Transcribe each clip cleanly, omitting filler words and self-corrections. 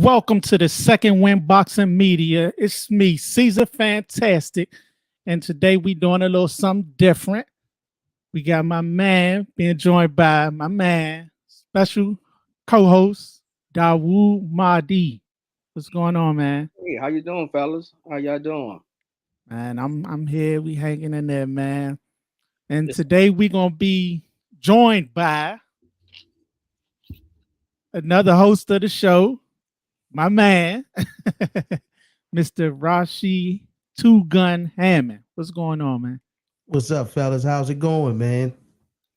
Welcome to the Second Win Boxing Media. It's me, Caesar Fantastic, and today we doing a little something different. We got my man being joined by my man, special co-host Dawud Mahdi. What's going on, man? Hey, how you doing, fellas? How y'all doing? Man, I'm here. We hanging in there, man. And Yes. today we gonna be joined by another host of the show, my man, Mr. Rasheed Two Gun Hammond. What's going on, man? What's up, fellas? How's it going, man?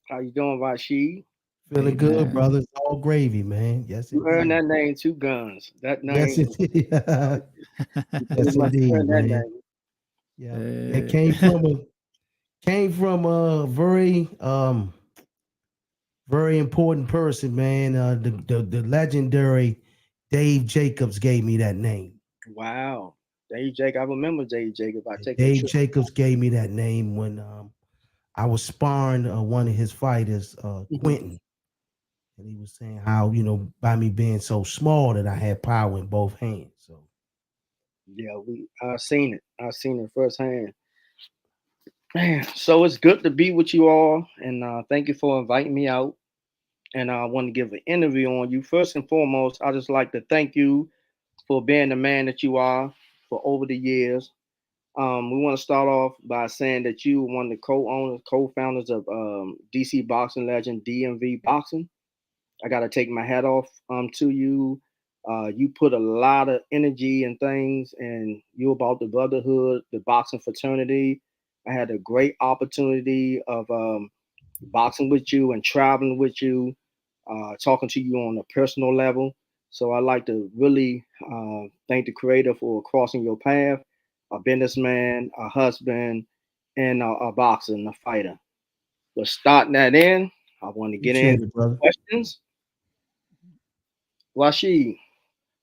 How you doing, Rasheed? Hey, Feeling good, man. brothers. All gravy, man. Yes, You heard indeed. that name, Two Guns. That Yes, name, indeed. you pretty Yes, much heard indeed, that man. name. Yeah, it Uh, came from a very important person, man. The legendary Dave Jacobs gave me that name. Wow. Dave Jacob. I remember Dave Jacob. I take a Dave trip. Jacobs gave me that name when I was sparring one of his fighters, Mhm. Quentin. And he was saying how, by me being so small that I had power in both hands. So Yeah, I seen it. I seen it firsthand. Man, so it's good to be with you all, and thank you for inviting me out. And I want to give an interview on you. First and foremost, I just like to thank you for being the man that you are for over the years. We want to start off by saying that you were one of the co-owners, co-founders of DC boxing legend DMV Boxing. I got to take my hat off to you. You put a lot of energy and things, and you about the brotherhood, the boxing fraternity. I had a great opportunity of boxing with you and traveling with you, talking to you on a personal level. So I like to really thank the creator for crossing your path, a businessman, a husband, and a boxer and a fighter. But starting that in, I want to get appreciate into it, brother. questions. Rashid,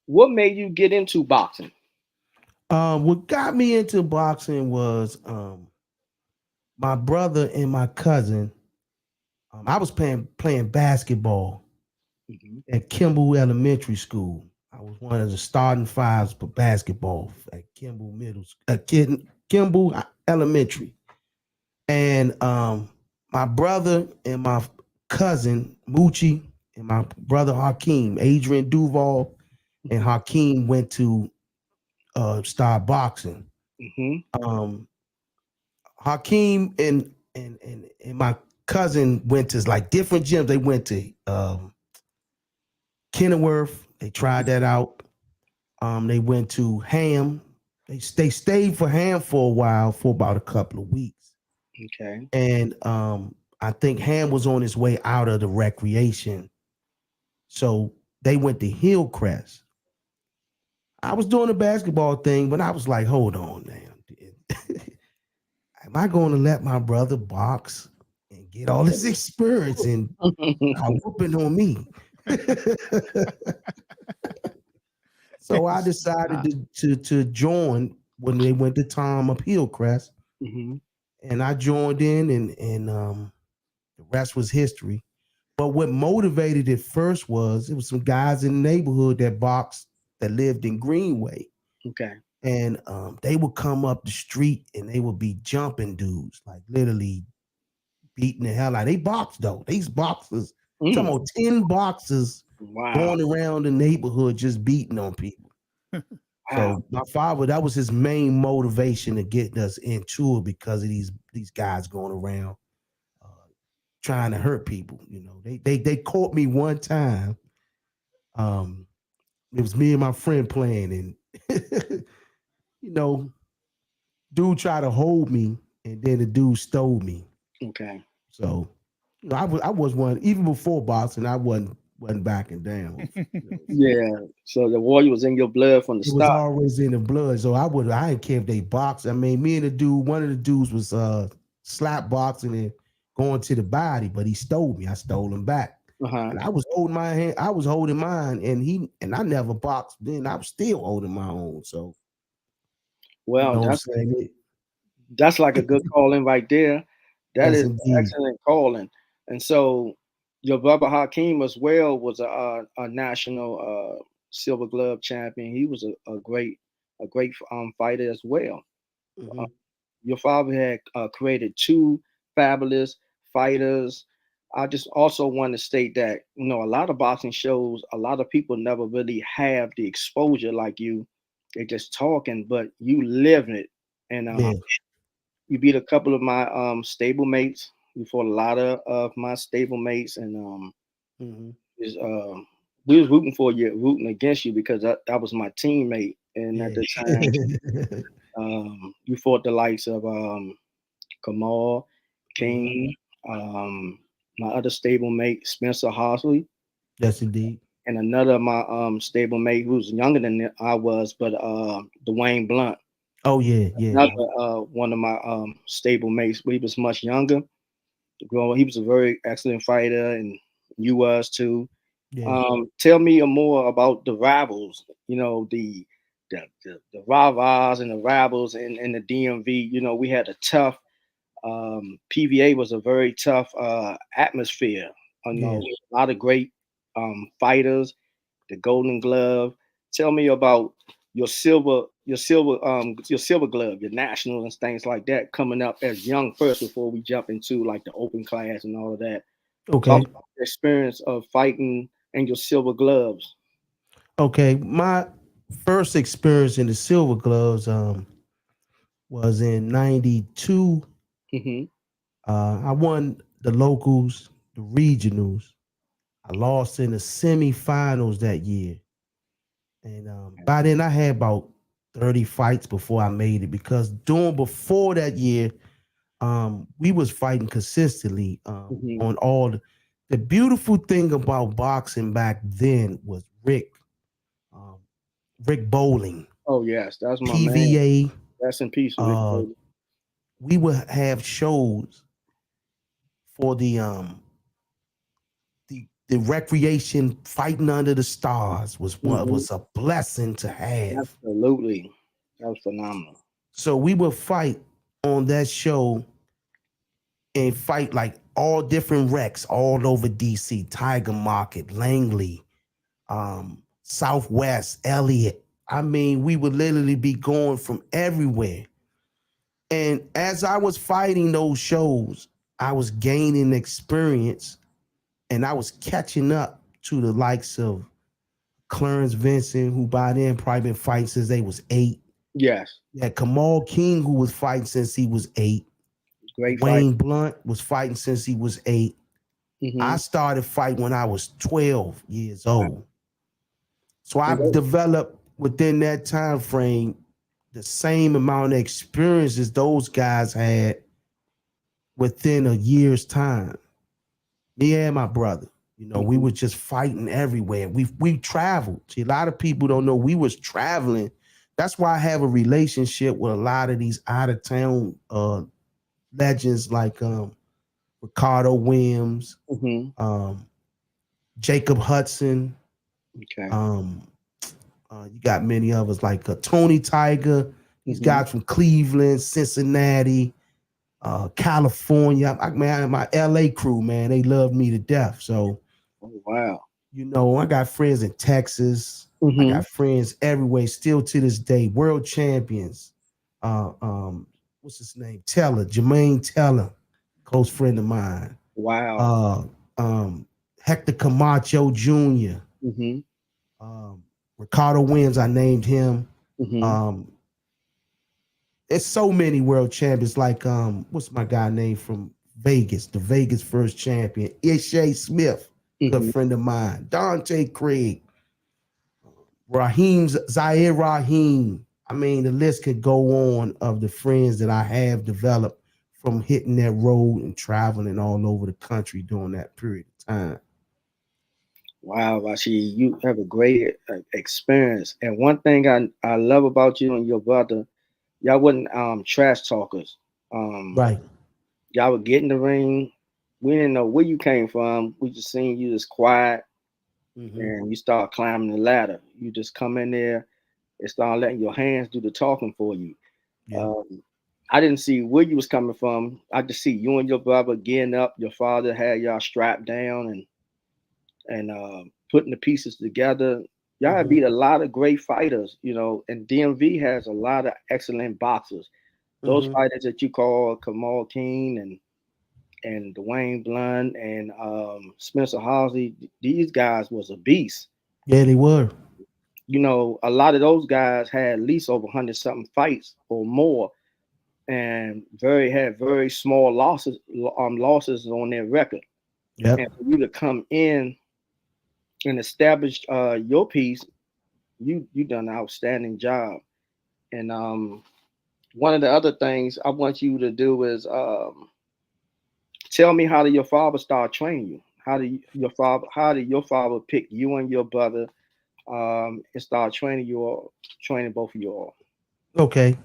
what made you get into boxing? What got me into boxing was my brother and my cousin. I was playing basketball Hmm. at Kimball Elementary School. I was one of the starting fives for basketball at Kimball Elementary. And my brother and my cousin Moochie and my brother Hakeem, Adrian Duval, and Hakeem went to start boxing. Hmm. Um, Hakeem and my cousin went to like different gyms. They went to Kenilworth. They tried that out. They went to Ham. They stayed for Ham for a while, for about a couple of weeks. Okay. And I think Ham was on his way out of the recreation. So they went to Hillcrest. I was doing the basketball thing, but I was like, hold on, man. Am I going to let my brother box and get all this experience and whooping on me? So I decided to join when they went to Tom up Hillcrest, Hmm. and I joined in, and the rest was history. But what motivated it first was it was some guys in the neighborhood that boxed that lived in Greenway, Okay. and they would come up the street and they would be jumping dudes, like literally beating the hell out. They boxed though. These boxers, some Mm. more 10 boxers Wow. going around the neighborhood just beating on people. Wow. So my father, that was his main motivation to get us into it because of these guys going around uh, trying to hurt people. They caught me one time. Um, it was me and my friend playing, and you know, dude tried to hold me, and then the dude stole me. Okay. So I was one even before boxing. I wasn't backing down. Yeah. So the warrior was in your blood from the It was start. always in the blood. So I didn't care if they boxed. I mean, me and the dude, one of the dudes was slap boxing and going to the body, but he stole me. I stole him back. Uh-huh. And I was holding my hand, I was holding mine, and I never boxed then. I was still holding my own. So, Well, what I'm that's saying? that's like a good calling right there. That Yes, is indeed. excellent calling. And so your brother Hakeem as well was a national Silver Glove champion. He was a great fighter as well. Uh, Mhm. your father had created two fabulous fighters. I just also want to state that a lot of boxing shows, a lot of people never really have the exposure like you. They just talking, but you live it, and Yeah. you beat a couple of my stable mates. You fought a lot of my stable mates, and Mhm. is we was rooting for you, rooting against you because that was my teammate, and at Yeah. the time, you fought the likes of Kamal, Mhm. King, um, my other stablemate Spencer Hosley, Yes, indeed. and another of my stablemate who's younger than I was, but Dwayne Blunt, Oh yeah, yeah, another one of my stablemates. He was much younger. He was a very excellent fighter, and you was too. yeah. Tell me more about the rivals. The rah-rahs and the rivals in the DMV. We had a tough PVA was a very tough atmosphere. I know Yeah. a lot of great fighters. The Golden Glove. Tell me about your silver glove, your nationals and things like that coming up as young first before we jump into like the open class and all of that. Talk Okay. about the experience of fighting and your silver gloves. Okay. My first experience in the Silver Gloves was in '92. Hmm. I won the locals, the regionals. I lost in the semifinals that year. And by then I had about 30 fights before I made it because doing before that year, we was fighting consistently Hmm. on all the beautiful thing about boxing back then was um, Rick Bowling, Oh yes, that's my man. PVA. Rest in peace, Rick Uh, Bowden. we would have shows for the recreation fighting under the stars was what Hmm. was a blessing to have. Absolutely, that was phenomenal. So we would fight on that show and fight like all different wrecks all over DC, Tiger Market, Langley, Southwest, Elliott. I mean, we would literally be going from everywhere. And as I was fighting those shows, I was gaining experience and I was catching up to the likes of Clarence Vincent, who by then probably been fighting since they was 8. Yes, You had Kamal King, who was fighting since he was 8. great fight. Wayne Blunt was fighting since he was 8. I Hmm. started fighting when I was 12 years Wow. old. So And I've developed within that time frame the same amount of experience as those guys had within a year's time. Me and my brother, we mhm. were just fighting everywhere. We traveled. See, a lot of people don't know we was traveling. That's why I have a relationship with a lot of these out of town legends like Ricardo Williams, Mhm. um, Jacob Hudson. Okay. Um, you got many others like Tony Tiger. These Mhm. guys from Cleveland, Cincinnati, California. Man, my LA crew, man, they love me to death. So, Oh wow. I got friends in Texas. I Mhm. got friends everywhere, still to this day, world champions. Uh, um, what's his name? Jermaine Teller, close friend of mine. Wow. Uh, um, Hector Camacho Jr., Mhm. um, Ricardo Williams, I named him. Mhm. Um, there's so many world champions, like what's my guy name from Vegas, the Vegas first champion, Ishay Smith, good Mhm. friend of mine, Dante Craig, Zaire Raheem. I mean, the list could go on of the friends that I have developed from hitting that road and traveling all over the country during that period of time. Wow, Rashid, you have a great experience. And one thing I love about you and your brother, y'all wasn't trash talkers. Um, Right. y'all would get in the ring. We didn't know where you came from. We just seen you just quiet, Mm-hmm. and you start climbing the ladder. You just come in there and start letting your hands do the talking for you. Yeah. Um, I didn't see where you was coming from. I just see you and your brother getting up. Your father had y'all strapped down and putting the pieces together. Y'all Mhm. beat a lot of great fighters, you know, and DMV has a lot of excellent boxers. Those Mhm. fighters that you call Kamal King and Dwayne Blunt and Spencer Hawley, these guys was a beast. Yeah, they were. You know, a lot of those guys had at least over 100 something fights or more, and had very small losses on their record. And Yep. for you to come in and establish your piece, you done an outstanding job. And one of the other things I want you to do is tell me, how did your father start training you? How did your father pick you and your brother and start training you all, training both of you all? Okay.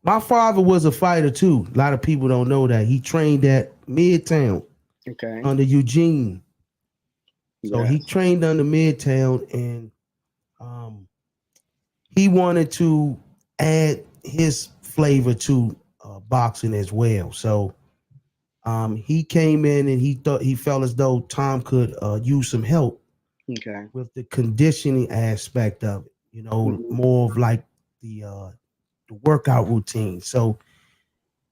My father was a fighter too. A lot of people don't know that. He trained at Midtown Okay. under Eugene. So he Yes. trained under Midtown, and um, he wanted to add his flavor to boxing as well. So he came in and he felt as though Tom could use some help Okay. with the conditioning aspect of it. You know, Hmm. more of like the workout routine. So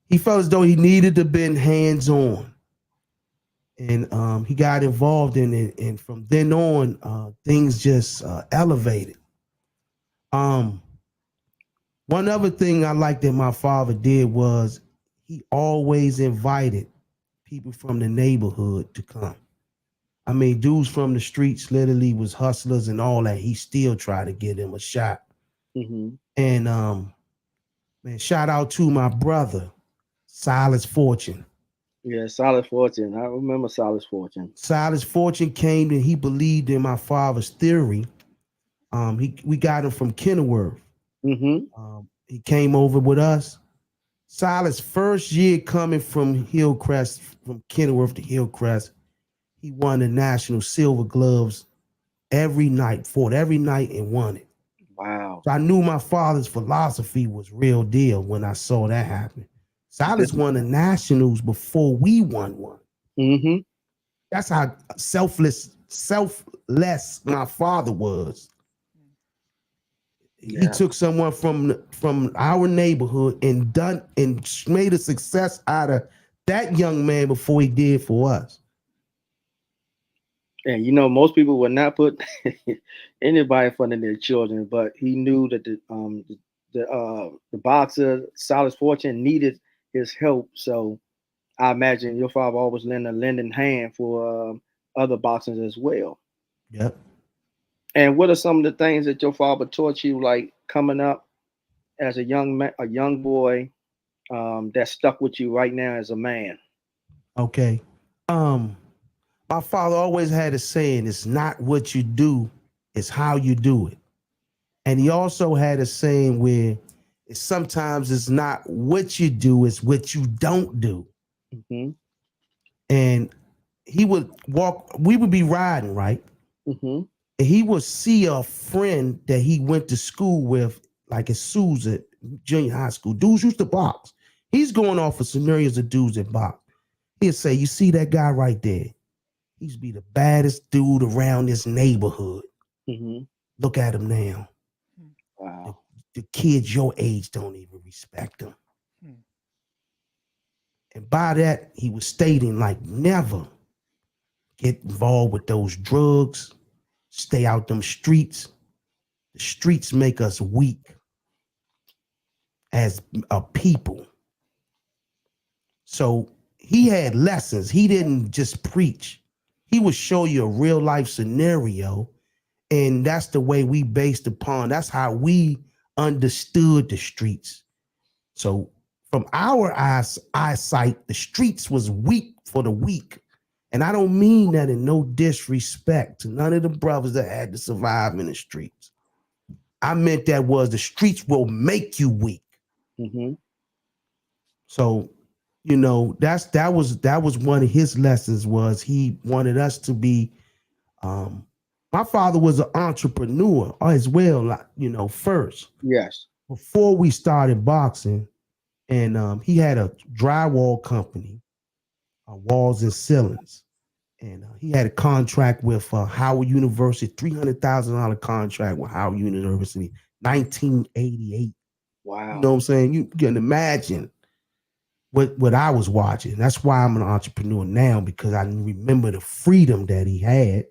he felt as though he needed to be hands on, and he got involved in it. And from then on, things just elevated. Um, One other thing I like that my father did was he always invited people from the neighborhood to come. I mean, dudes from the streets literally was hustlers and all that. He still tried to get him a shot. Hmm. And man, shout out to my brother, Silas Fortune. Yeah, Solid Fortune. I remember Solid Fortune. Silas Fortune came and he believed in my father's theory. We got him from Kenilworth. Hmm. He came over with us. Silas' first year coming from Hillcrest, from Kenilworth to Hillcrest, he won the national silver gloves every night, fought every night and won it. Wow. So I knew my father's philosophy was real deal when I saw that happen. Silas won the nationals before we won one. Hmm. That's how selfless my father was. He Yeah. took someone from our neighborhood and made a success out of that young man before he did for us. And you know, most people would not put anybody in front of their children, but he knew that the boxer Solid Fortune needed his help. So I imagine your father always lend a lending hand for other boxers as well. Yep. And what are some of the things that your father taught you, like coming up as a young boy, that stuck with you right now as a man? Okay. Um, my father always had a saying, it's not what you do, it's how you do it. And he also had a saying where sometimes it's not what you do, it's what you don't do. Hmm. And he would walk, we would be riding, right? Hmm. And he would see a friend that he went to school with, like at Susan Junior High School. Dudes used to box. He's going off of scenarios of dudes that box. He'll say, you see that guy right there? He used to be the baddest dude around this neighborhood. Hmm. Look at him now. The, Wow. the kids your age don't even respect him. And by that, he was stating like never get involved with those drugs, stay out them streets. The streets make us weak as a people. So he had lessons. He didn't just preach. He would show you a real life scenario. And that's the way we based upon, that's how we understood the streets. So from our eyesight, the streets was weak for the weak. And I don't mean that in no disrespect to none of the brothers that had to survive in the streets. I meant that was the streets will make you weak. Hmm. So, you know, that was one of his lessons was he wanted us to be um my father was an entrepreneur as well, like, you know, first Yes. before we started boxing. And he had a drywall company, walls and ceilings. And he had a contract with Howard University, $300,000 contract with Howard University, 1988. Wow. You know what I'm saying? You can imagine what I was watching. That's why I'm an entrepreneur now, because I remember the freedom that he had.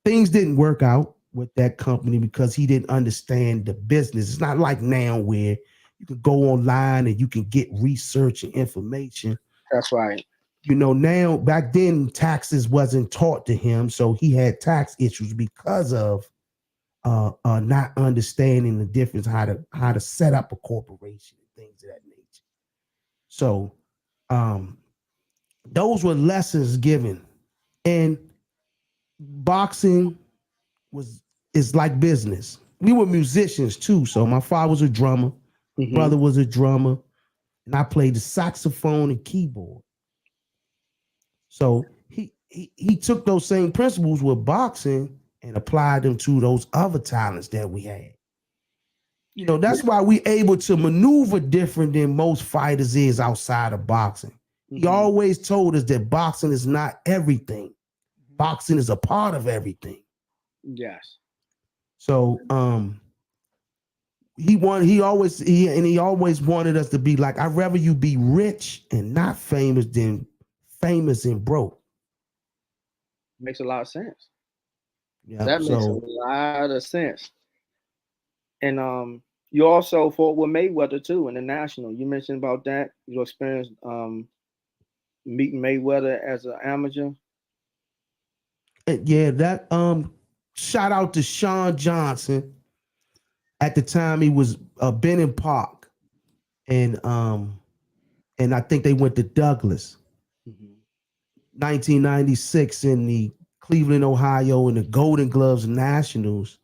Things didn't work out with that company because he didn't understand the business. It's not like now where you can go online and you can get research and information. That's right. You know, now back then taxes wasn't taught to him, so he had tax issues because of not understanding the difference, how to set up a corporation and things of that nature. So those were lessons given. And boxing is like business. We were musicians too. So my father was a drummer, brother was a drummer, and I played the saxophone and keyboard. So he took those same principles with boxing and applied them to those other talents that we had. You know, that's why we able to maneuver different than most fighters is outside of boxing. He always told us that boxing is not everything. Boxing is a part of everything. Yes. So he always wanted us to be like, I'd rather you be rich and not famous than famous and broke. Makes a lot of sense. Yeah, that makes a lot of sense. And you also fought with Mayweather too in the national. You mentioned about that, your experience meeting Mayweather as an amateur. Yeah, that shout out to Sean Johnson. At the time he was Benning Park, and I think they went to Douglas. 1996 in the Cleveland, Ohio, in the Golden Gloves Nationals.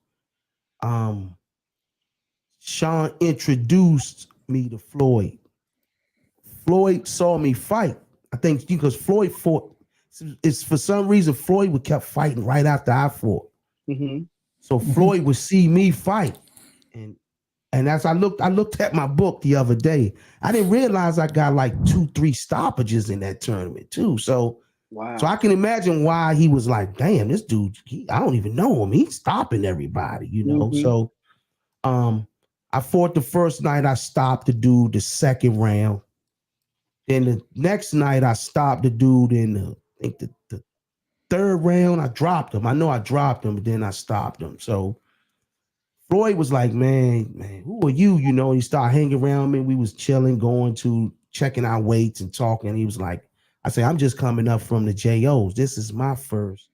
Sean introduced me to Floyd. Floyd saw me fight. I think because Floyd fought. It's for some reason Floyd would kept fighting right after I fought. So Floyd would see me fight, and as I looked at my book the other day, I didn't realize I got like 2-3 stoppages in that tournament too. So wow. So I can imagine why he was like, damn, this dude, I don't even know him. He's stopping everybody, you know. So I fought the first night, I stopped the dude the second round. Then the next night I stopped the dude in I think the third round. I dropped him. I know I dropped him, but then I stopped him. So Floyd was like, man, who are you? You know, he started hanging around me. We was chilling, going to checking our weights and talking. He was like, I say, I'm just coming up from the JOs. This is my first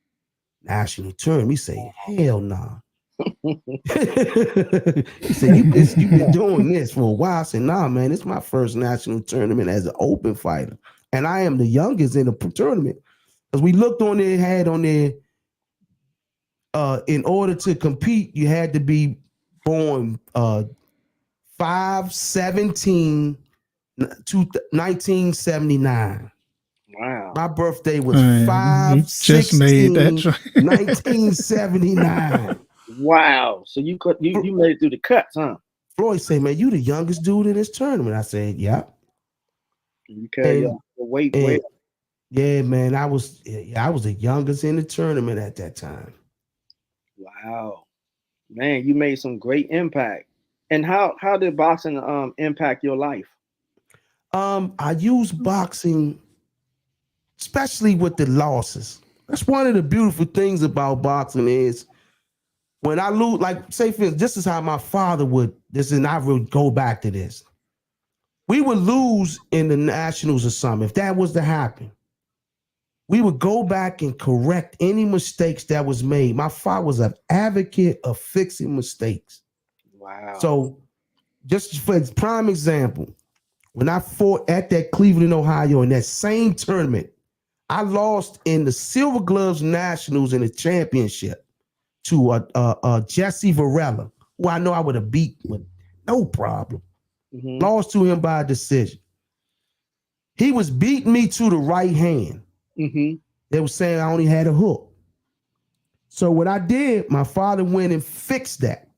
national tournament. He say, hell nah. He said, you've been doing this for a while. I said, nah, man, it's my first national tournament as an open fighter. And I am the youngest in the tournament. Because we looked on there, had on there, in order to compete, you had to be born 5/17 1979. Wow. My birthday was just made that 5/16/1979. Wow. So you made it through the cuts, huh? Floyd said, man, you the youngest dude in this tournament. I said, yeah. You carry the weight well. Yeah, man. I was the youngest in the tournament at that time. Wow. Man, you made some great impact. And how did boxing impact your life? I use boxing, especially with the losses. That's one of the beautiful things about boxing is when I lose, like say for instance, this is how my father would, and I would go back to this. We would lose in the nationals or something. If that was to happen, we would go back and correct any mistakes that was made. My father was an advocate of fixing mistakes. Wow. So just for prime example, when I fought at that Cleveland, Ohio, in that same tournament, I lost in the Silver Gloves Nationals in the championship to Jesse Varela, who I know I would have beat with no problem. Lost to him by decision. He was beating me to the right hand. They were saying I only had a hook. So what I did, my father went and fixed that.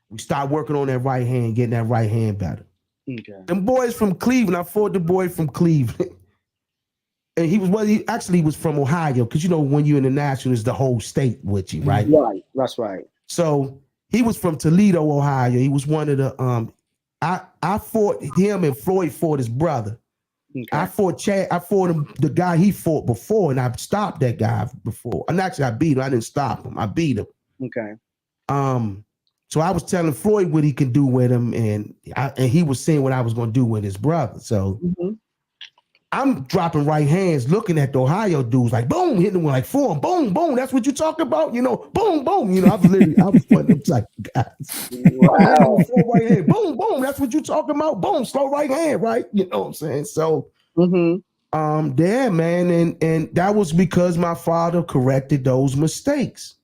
We started working on that right hand, getting that right hand better. Okay. Them boys from Cleveland, I fought the boy from Cleveland. and he actually was from Ohio, because when you're in the national, it's the whole state with you, right? Right. That's right. So he was from Toledo, Ohio. He was one of the I fought him, and Floyd fought his brother. Okay. I fought Chad. I fought him, the guy he fought before, and I stopped that guy before. And actually, I beat him. I didn't stop him. I beat him. Okay. So I was telling Floyd what he could do with him, and he was saying what I was going to do with his brother. So I'm dropping right hands, looking at the Ohio dudes, like boom, hitting them with like form, boom, boom. That's what you talking about, boom, boom. I was one of them type of guys. Wow. Slow right hand, boom, boom. That's what you talking about, boom, slow right hand, right? You know what I'm saying? So, yeah, man, and that was because my father corrected those mistakes.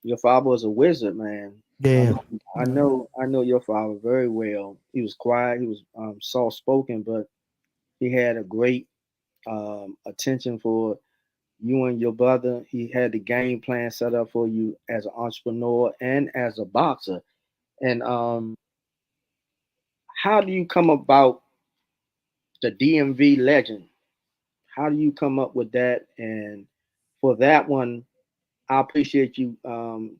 Your father was a wizard, man. Yeah, I know your father very well. He was quiet. He was soft spoken, but he had a great attention for you and your brother. He had the game plan set up for you as an entrepreneur and as a boxer. And how do you come about the DMV legend? How do you come up with that? And for that one, I appreciate you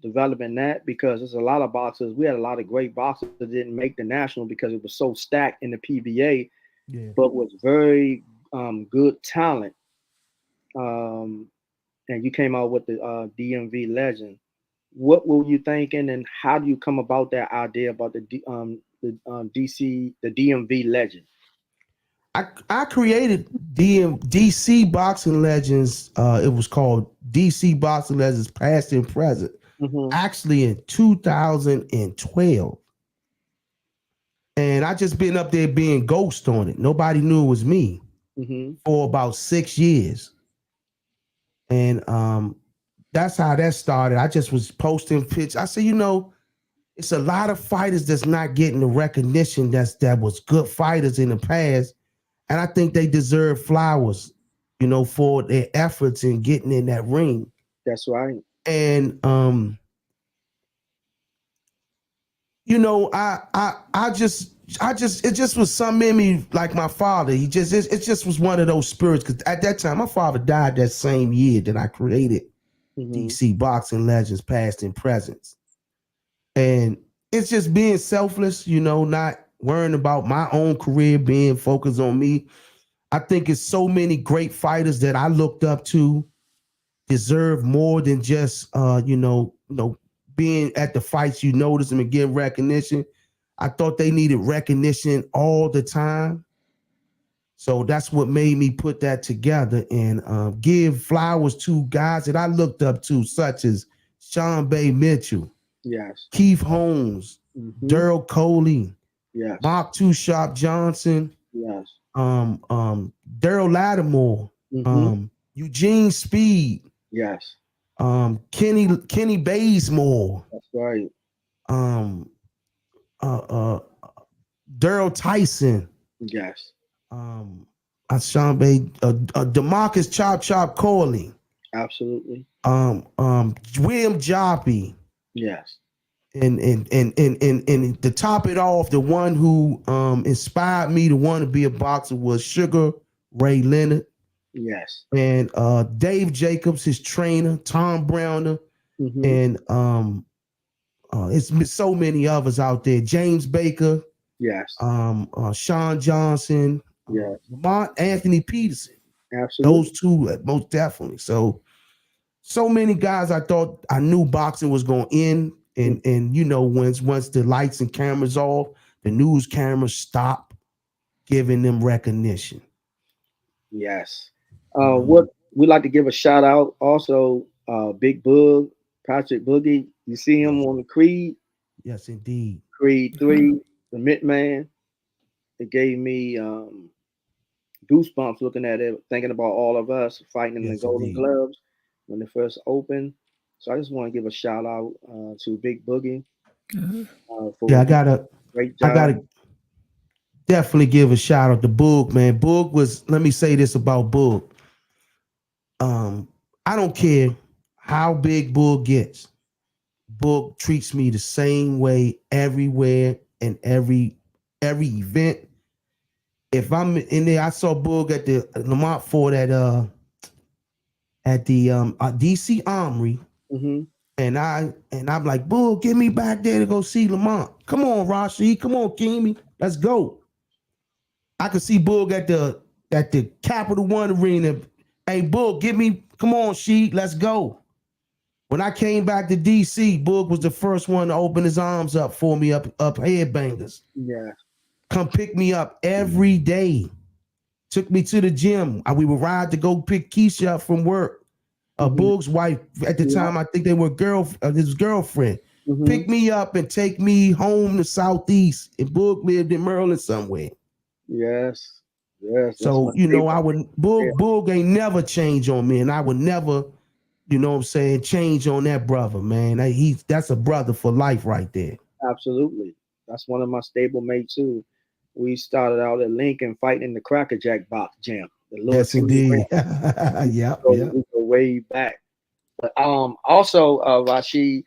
developing that, because there's a lot of boxers. We had a lot of great boxers that didn't make the national because it was so stacked in the PBA, but was very good talent. And you came out with the DMV legend. What were you thinking, and how do you come about that idea about the DMV legend? I created DC Boxing Legends. It was called DC Boxing Legends Past and Present. Actually, in 2012. And I just been up there being ghost on it. Nobody knew it was me for about 6 years. And that's how that started. I just was posting pictures. I said, it's a lot of fighters that's not getting the recognition that was good fighters in the past. And I think they deserve flowers, for their efforts in getting in that ring. That's right. And it just was something in me, like my father. It just was one of those spirits, because at that time my father died that same year that I created DC Boxing Legends Past and Presents. And it's just being selfless, not worrying about my own career, being focused on me. I think it's so many great fighters that I looked up to deserve more than just being at the fights, notice them and getting recognition. I thought they needed recognition all the time. So that's what made me put that together and give flowers to guys that I looked up to, such as Sean Bay Mitchell, Keith Holmes, Daryl Coley, Mark Two Sharp Johnson, Daryl Lattimore, Eugene Speed, Kenny Bazemore, that's right, Daryl Tyson, Sean Bay, DeMarcus Chop Chop Corley, absolutely, William Joppy, and to top it off, the one who inspired me to want to be a boxer was Sugar Ray Leonard. And Dave Jacobs, his trainer, Tom Browner, and it's so many others out there. James Baker, Sean Johnson, Lamont Anthony Peterson. Absolutely. Those two, most definitely. So many guys I thought I knew boxing was going to end. And once the lights and cameras off, the news cameras stop giving them recognition. What we like to give a shout out also, Big Bug, Patrick Boogie. You see him on the Creed? Yes, indeed. Creed 3, the Midman. It gave me goosebumps looking at it, thinking about all of us fighting in the Golden Gloves when they first opened. So I just want to give a shout out to Big Boogie. For I gotta definitely give a shout out to Boog, man. Boog was, let me say this about Boog. I don't care how big Boog gets. Boog treats me the same way everywhere and every event. if I'm in there, I saw Boog at the Lamont Ford at the DC Armory, and I'm like, Boog, get me back there to go see Lamont. Come on, Rasheed. Come on, Kimi. Let's go. I could see Boog at the Capital One Arena. Hey, Boog, come on, Sheed. Let's go. When I came back to DC, Boog was the first one to open his arms up for me up Headbangers. Yeah. Come pick me up every day. Took me to the gym. We would ride to go pick Keisha up from work. Boog's wife at the time, I think they were his girlfriend. Pick me up and take me home to Southeast. And Boog lived in Maryland somewhere. Yes. So Boog ain't never change on me, and I would never, you know what I'm saying, change on that brother, man. That's a brother for life right there. Absolutely. That's one of my stable mates too. We started out at Lincoln fighting in the Cracker Jack box gym. Yes, indeed. Yeah. We go way back. But also Rasheed,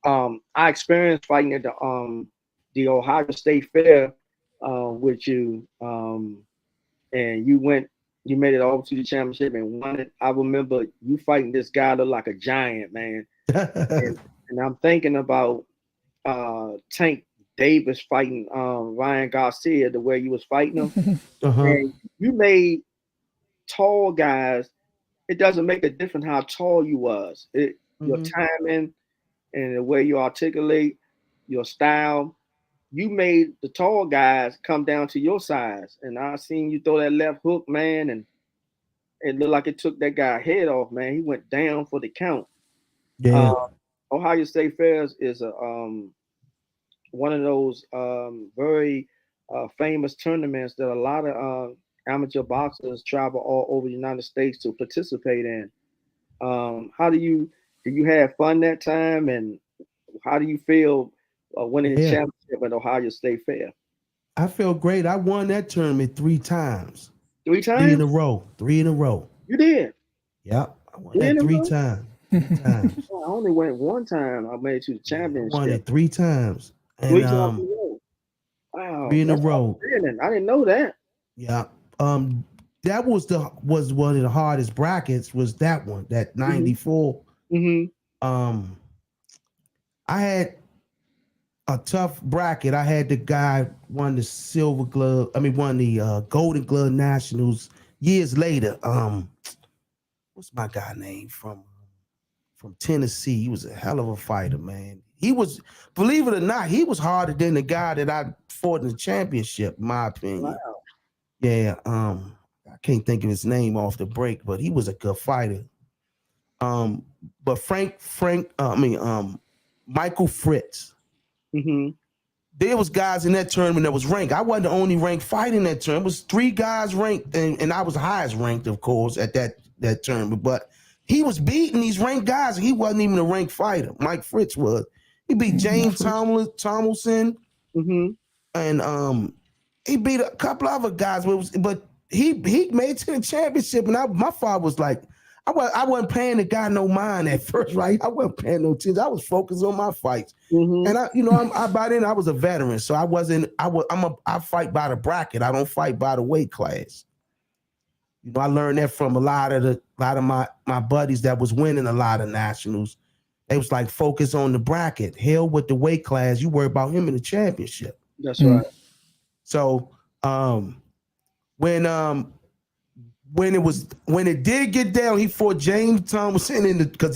I experienced fighting at the Ohio State Fair with you, and you made it over to the championship and won it. I remember you fighting this guy looked like a giant, man. and I'm thinking about Tank Davis fighting Ryan Garcia the way you was fighting him. And you made tall guys. It doesn't make a difference how tall you was. Your timing and the way you articulate, your style, you made the tall guys come down to your size. And I seen you throw that left hook, man, and it looked like it took that guy head off, man. He went down for the count. Yeah. Ohio State Fairs is one of those very famous tournaments that a lot of amateur boxers travel all over the United States to participate in. Did you have fun that time, and how do you feel winning the championship at Ohio State Fair? I feel great. I won that tournament 3 times. 3 times? 3 in a row. 3 in a row. You did? Yep. I won that 3 times. 3 times. I only went 1 time. I made it to the championship. I won it 3 times. And, 3 times in a row. Wow. 3 in a row. I didn't know that. Yeah. That was one of the hardest brackets. Was that one? That 94. I had a tough bracket. I had the guy won the won the Golden Glove Nationals years later. What's my guy name from Tennessee? He was a hell of a fighter, man. He was, believe it or not, he was harder than the guy that I fought in the championship, in my opinion. Wow. Yeah, I can't think of his name off the break, but he was a good fighter. But Michael Fritz. There was guys in that tournament that was ranked. I wasn't the only ranked fighter in that tournament. It was 3 guys ranked, and I was the highest ranked, of course, at that tournament. But he was beating these ranked guys. He wasn't even a ranked fighter. Mike Fritz was. He beat James Tomlinson, and he beat a couple other guys. But he made it to the championship, and my father was like, I wasn't paying the guy no mind at first, right? I wasn't paying no attention. I was focused on my fights, and by then I was a veteran, so I wasn't. I fight by the bracket. I don't fight by the weight class. You know, I learned that from a lot of my buddies that was winning a lot of nationals. They was like, focus on the bracket. Hell with the weight class. You worry about him in the championship. That's right. So when it did get down, he fought James Thompson because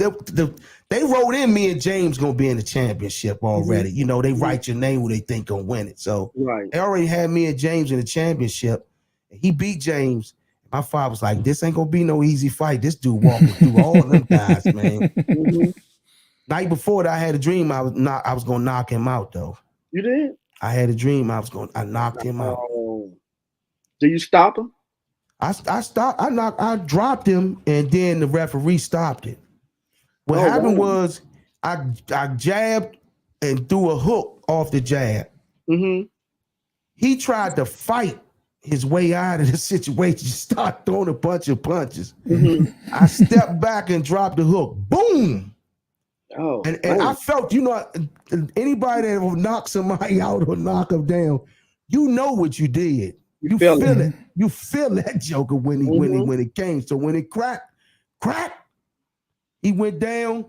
they wrote in me and James gonna be in the championship already. You know, they write your name who they think gonna win it. So they already had me and James in the championship. He beat James. My father was like, this ain't gonna be no easy fight. This dude walking through all of them guys, man. Night before that, I had a dream I was gonna knock him out, though. You did? I had a dream I knocked him out. Do you stop him? I dropped him, and then the referee stopped it. What happened was I jabbed and threw a hook off the jab. He tried to fight his way out of the situation, start throwing a bunch of punches. I stepped back and dropped the hook. Boom! And I felt, anybody that will knock somebody out or knock them down, you know what you did. You feel feel it. it. You feel that joker when it came. So when it cracked, he went down.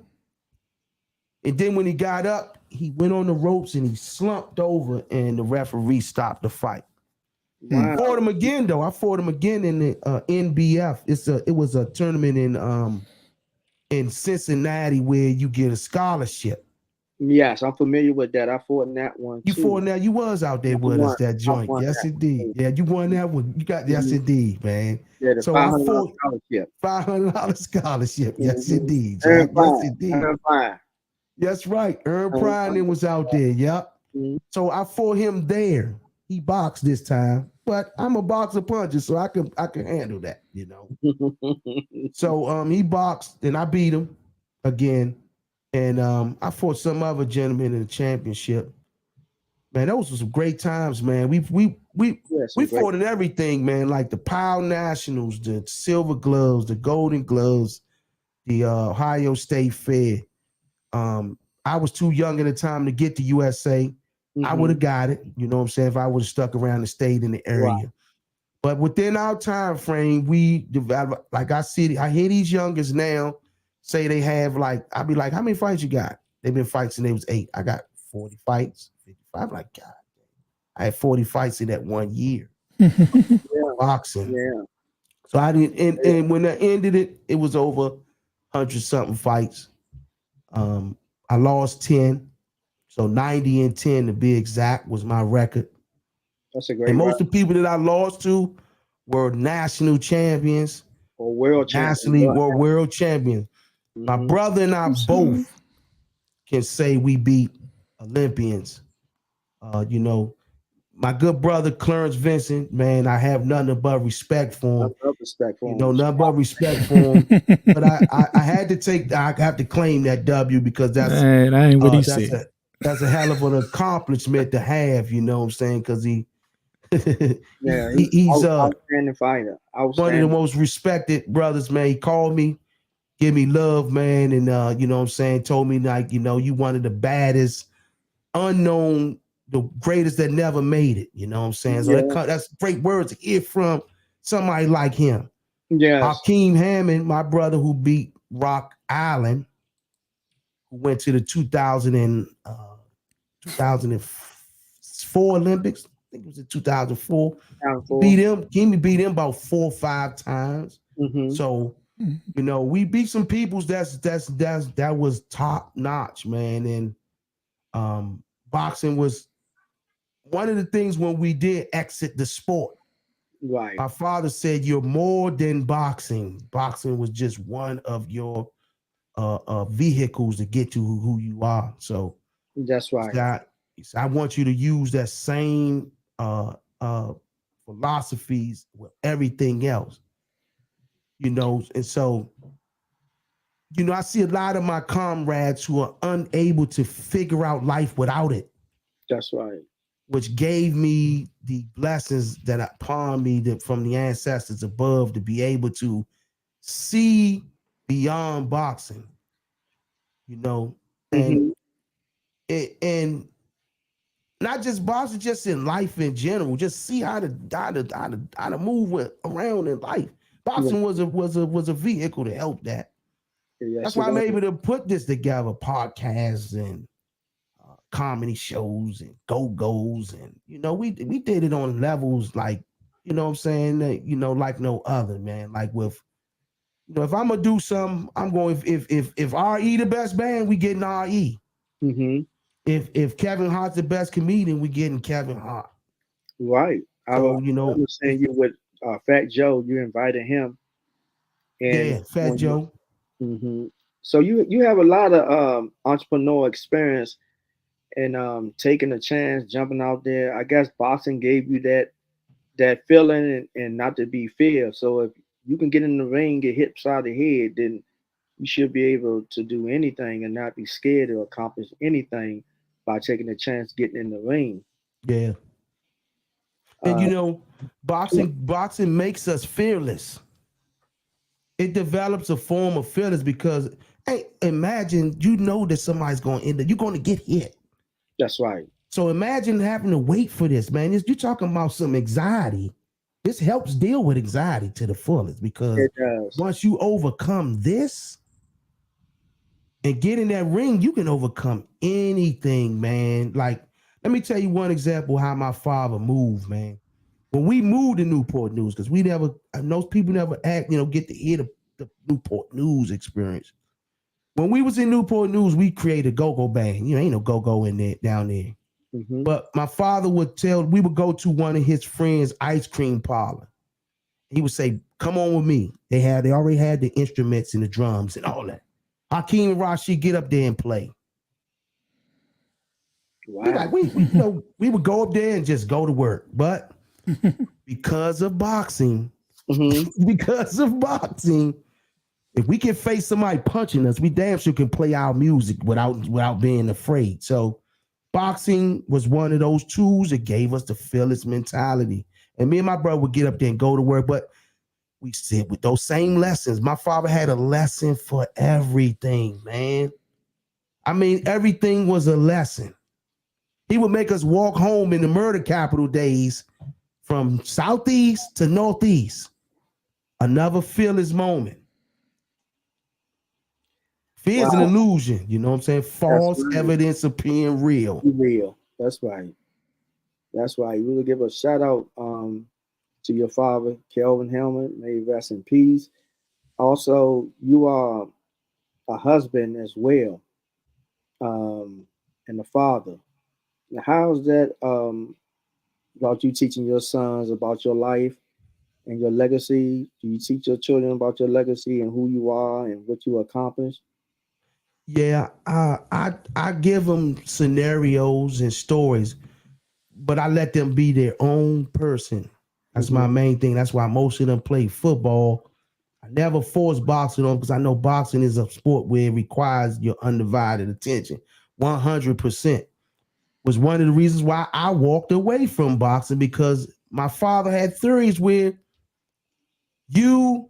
And then when he got up, he went on the ropes and he slumped over, and the referee stopped the fight. Wow. I fought him again, though. I fought him again in the NBF. It was a tournament in Cincinnati where you get a scholarship. Yes, I'm familiar with that. I fought in that one too. You fought now. You was out there with us that joint. Yes, indeed. Yeah, you won that one. You got yes, indeed, man. Yeah, the so I fought scholarship. $500 scholarship. Yes, indeed. Jack. Yes, indeed. Earn fine. That's right. Earn Pride was out there. Yep. So I fought him there. He boxed this time, but I'm a boxer puncher, so I can handle that, you know. So he boxed and I beat him again. And I fought some other gentleman in the championship. Man, those were some great times, man. We fought in everything, man, like the POW Nationals, the Silver Gloves, the Golden Gloves, the Ohio State Fair. I was too young at the time to get to USA. I would have got it, you know what I'm saying, if I would have stuck around and stayed in the area. Wow. But within our time frame, we developed, like I hear these youngers now say they have I'll be like, how many fights you got? They've been fighting since they was 8. I got 40 fights, 55. I'm like, God, I had 40 fights in that 1 year. Boxing. Yeah. So I didn't, and when I ended it was over 100-something fights. I lost 10. So 90-10 to be exact was my record. That's a great And most of the people that I lost to were national champions. Or world champions. Nationally or world champions. My brother and I both can say we beat Olympians. You know, my good brother Clarence Vincent, man, I have nothing but respect for him. Nothing but respect for him. But I had to I have to claim that W because that's that ain't what he said. That's a hell of an accomplishment to have, you know what I'm saying? Because he's outstanding fighter. One of the most respected brothers, man. He called me, give me love, man, and you know what I'm saying, told me like, you know, you one of the baddest, unknown, the greatest that never made it. You know what I'm saying? So that's great words to hear from somebody like him. Yes. Rasheed Hammond, my brother who beat Rock Island, who went to the 2004 Olympics. I think it was in 2004. Beat him about 4 or 5 times. So, you know, we beat some peoples that was top notch, man. And boxing was one of the things when we did exit the sport. Right. My father said, "You're more than boxing. Boxing was just one of your vehicles to get to who you are." So that's right. I want you to use that same philosophies with everything else, you know. And so, you know, I see a lot of my comrades who are unable to figure out life without it. That's right. Which gave me the blessings that upon me from the ancestors above to be able to see beyond boxing, you know, and not just boxing, just in life in general. Just see how to move around in life. Boxing was a vehicle to help that. That's why I'm able to put this together: podcasts and comedy shows and go-go's, and you know, we did it on levels like, you know what I'm saying, you know, like no other, man. Like with, you know, if I'm gonna do something, I'm going, if RE the best band, we getting RE. If Kevin Hart's the best comedian, we getting Kevin Hart. Right. So, you know, I'm saying you with Fat Joe, you invited him. And Fat Joe. So you have a lot of entrepreneur experience and taking a chance, jumping out there. I guess boxing gave you that feeling and not to be fear. So if you can get in the ring, get hit beside the head, then you should be able to do anything and not be scared to accomplish anything by taking a chance getting in the ring. Yeah. And you know, boxing makes us fearless. It develops a form of fearless because, hey, imagine you know that somebody's going to end up, you're going to get hit. That's right. So imagine having to wait for this, man. You're talking about some anxiety. this helps deal with anxiety to the fullest, because It does. once you overcome this and get in that ring, you can overcome anything, man. Like, let me tell you one example how my father moved, man. When we moved to Newport News, because we never, most people never get to hear the Newport News experience. When we was in Newport News, we created a go-go band. Ain't no go-go in there down there. Mm-hmm. But my father we would go to one of his friends' ice cream parlor. He would say, "Come on with me." They already had the instruments and the drums and all that. Hakeem and Rasheed, get up there and play. Wow. We would go up there and just go to work. But because of boxing, if we can face somebody punching us, we damn sure can play our music without being afraid. So boxing was one of those tools that gave us the fearless mentality. And me and my brother would get up there and go to work, but we sit with those same lessons. My father had a lesson for everything, man. I mean, everything was a lesson. He would make us walk home in the murder capital days from southeast to northeast. Another fearless moment. Fear is an illusion, you know what I'm saying? False evidence appearing real. Real. That's right. That's right. We will give a shout out to your father, Caeser Hammond. May he rest in peace. Also, you are a husband as well, and a father. Now, how's that about you teaching your sons about your life and your legacy? Do you teach your children about your legacy and who you are and what you accomplished? Yeah, I give them scenarios and stories, but I let them be their own person. That's my main thing. That's why most of them play football. I never force boxing on, because I know boxing is a sport where it requires your undivided attention. 100% was one of the reasons why I walked away from boxing, because my father had theories where you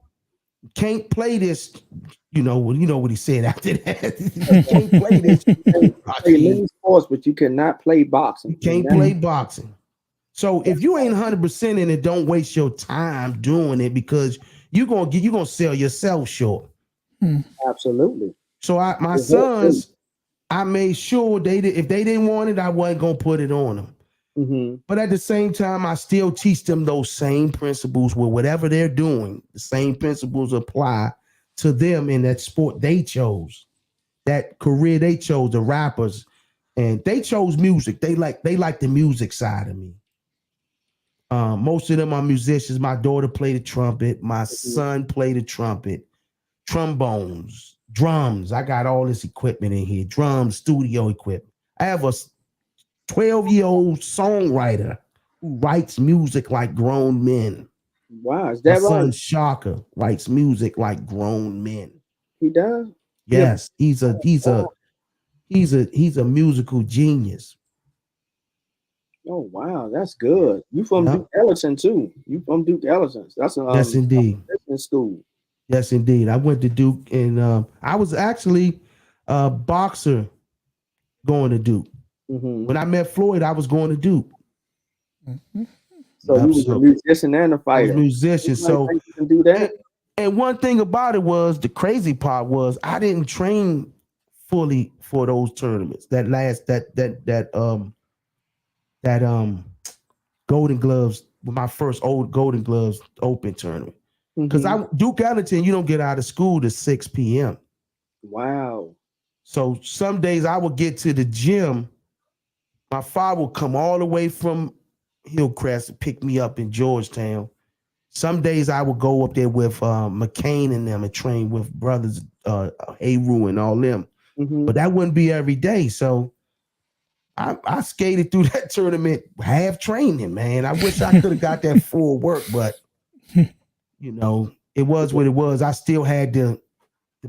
can't play this. You know what he said after that. You can't play this. Play many sports, but you cannot play boxing. You can't play boxing. So if you ain't 100% in it, don't waste your time doing it, because you're gonna sell yourself short. Absolutely. So my sons, I made sure if they didn't want it, I wasn't gonna put it on them. But at the same time, I still teach them those same principles, where whatever they're doing, the same principles apply to them in that sport they chose, that career they chose, the rappers, and they chose music. They like the music side of me. Most of them are musicians. My daughter played the trumpet. My son played the trumpet, trombones, drums. I got all this equipment in here, drums, studio equipment. I have a 12-year-old songwriter who writes music like grown men. Wow, is that My son right? Shaka writes music like grown men. He does? Yes, he's a musical genius. Oh wow, that's good. You from Duke Ellison too? You from Duke Ellison? That's yes, indeed. business school. Yes, indeed. I went to Duke, and I was actually a boxer going to Duke. When I met Floyd, I was going to Duke. So you was a musician and a fighter. I was a musician. So you can do that. And one thing about it was, the crazy part was, I didn't train fully for those tournaments. That Golden Gloves, my first old Golden Gloves Open tournament. Because Duke Ellington, you don't get out of school to 6 p.m. Wow. So some days I would get to the gym. My father would come all the way from Hillcrest to pick me up in Georgetown. Some days I would go up there with McCain and them and train with brothers, Aru and all them. But that wouldn't be every day. So I skated through that tournament half training, man. I wish I could have got that full work, but it was what it was. I still had the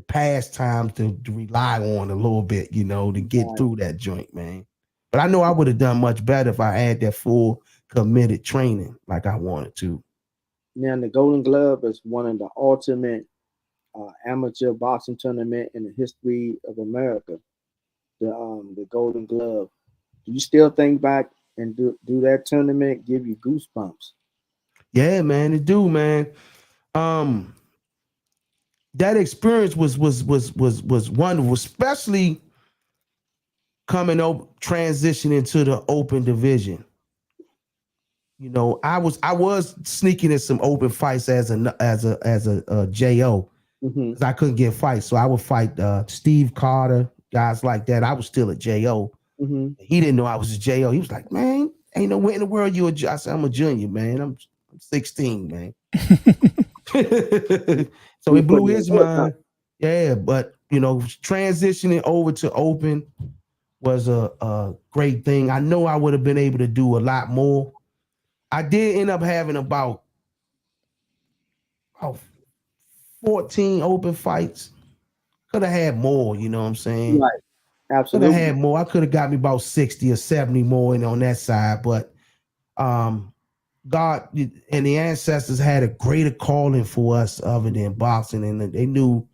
pastimes to rely on a little bit, to get through that joint, man. But I know I would have done much better if I had that full committed training like I wanted to. Now, the Golden Glove is one of the ultimate amateur boxing tournament in the history of America. The Golden Glove. Do you still think back and do that tournament give you goosebumps? Yeah, man, it do, man. That experience was wonderful, especially coming over transitioning to the open division. You know, I was sneaking in some open fights as a JO Mm-hmm. because I couldn't get fights, so I would fight Steve Carter, guys like that. I was still a JO. Mm-hmm. He didn't know I was a JO. He was like, "Man, ain't no way in the world you a J-" I said, "I'm a junior, man. I'm 16, man." So You it blew putting your his work out. mind. Yeah, but you know, transitioning over to open was a great thing. I know I would have been able to do a lot more. I did end up having about 14 open fights. Could have had more, you know what I'm saying? Right. Could have Absolutely. had more. I could have got me about 60 or 70 more in on that side, but um God and the ancestors had a greater calling for us other than boxing, and they knew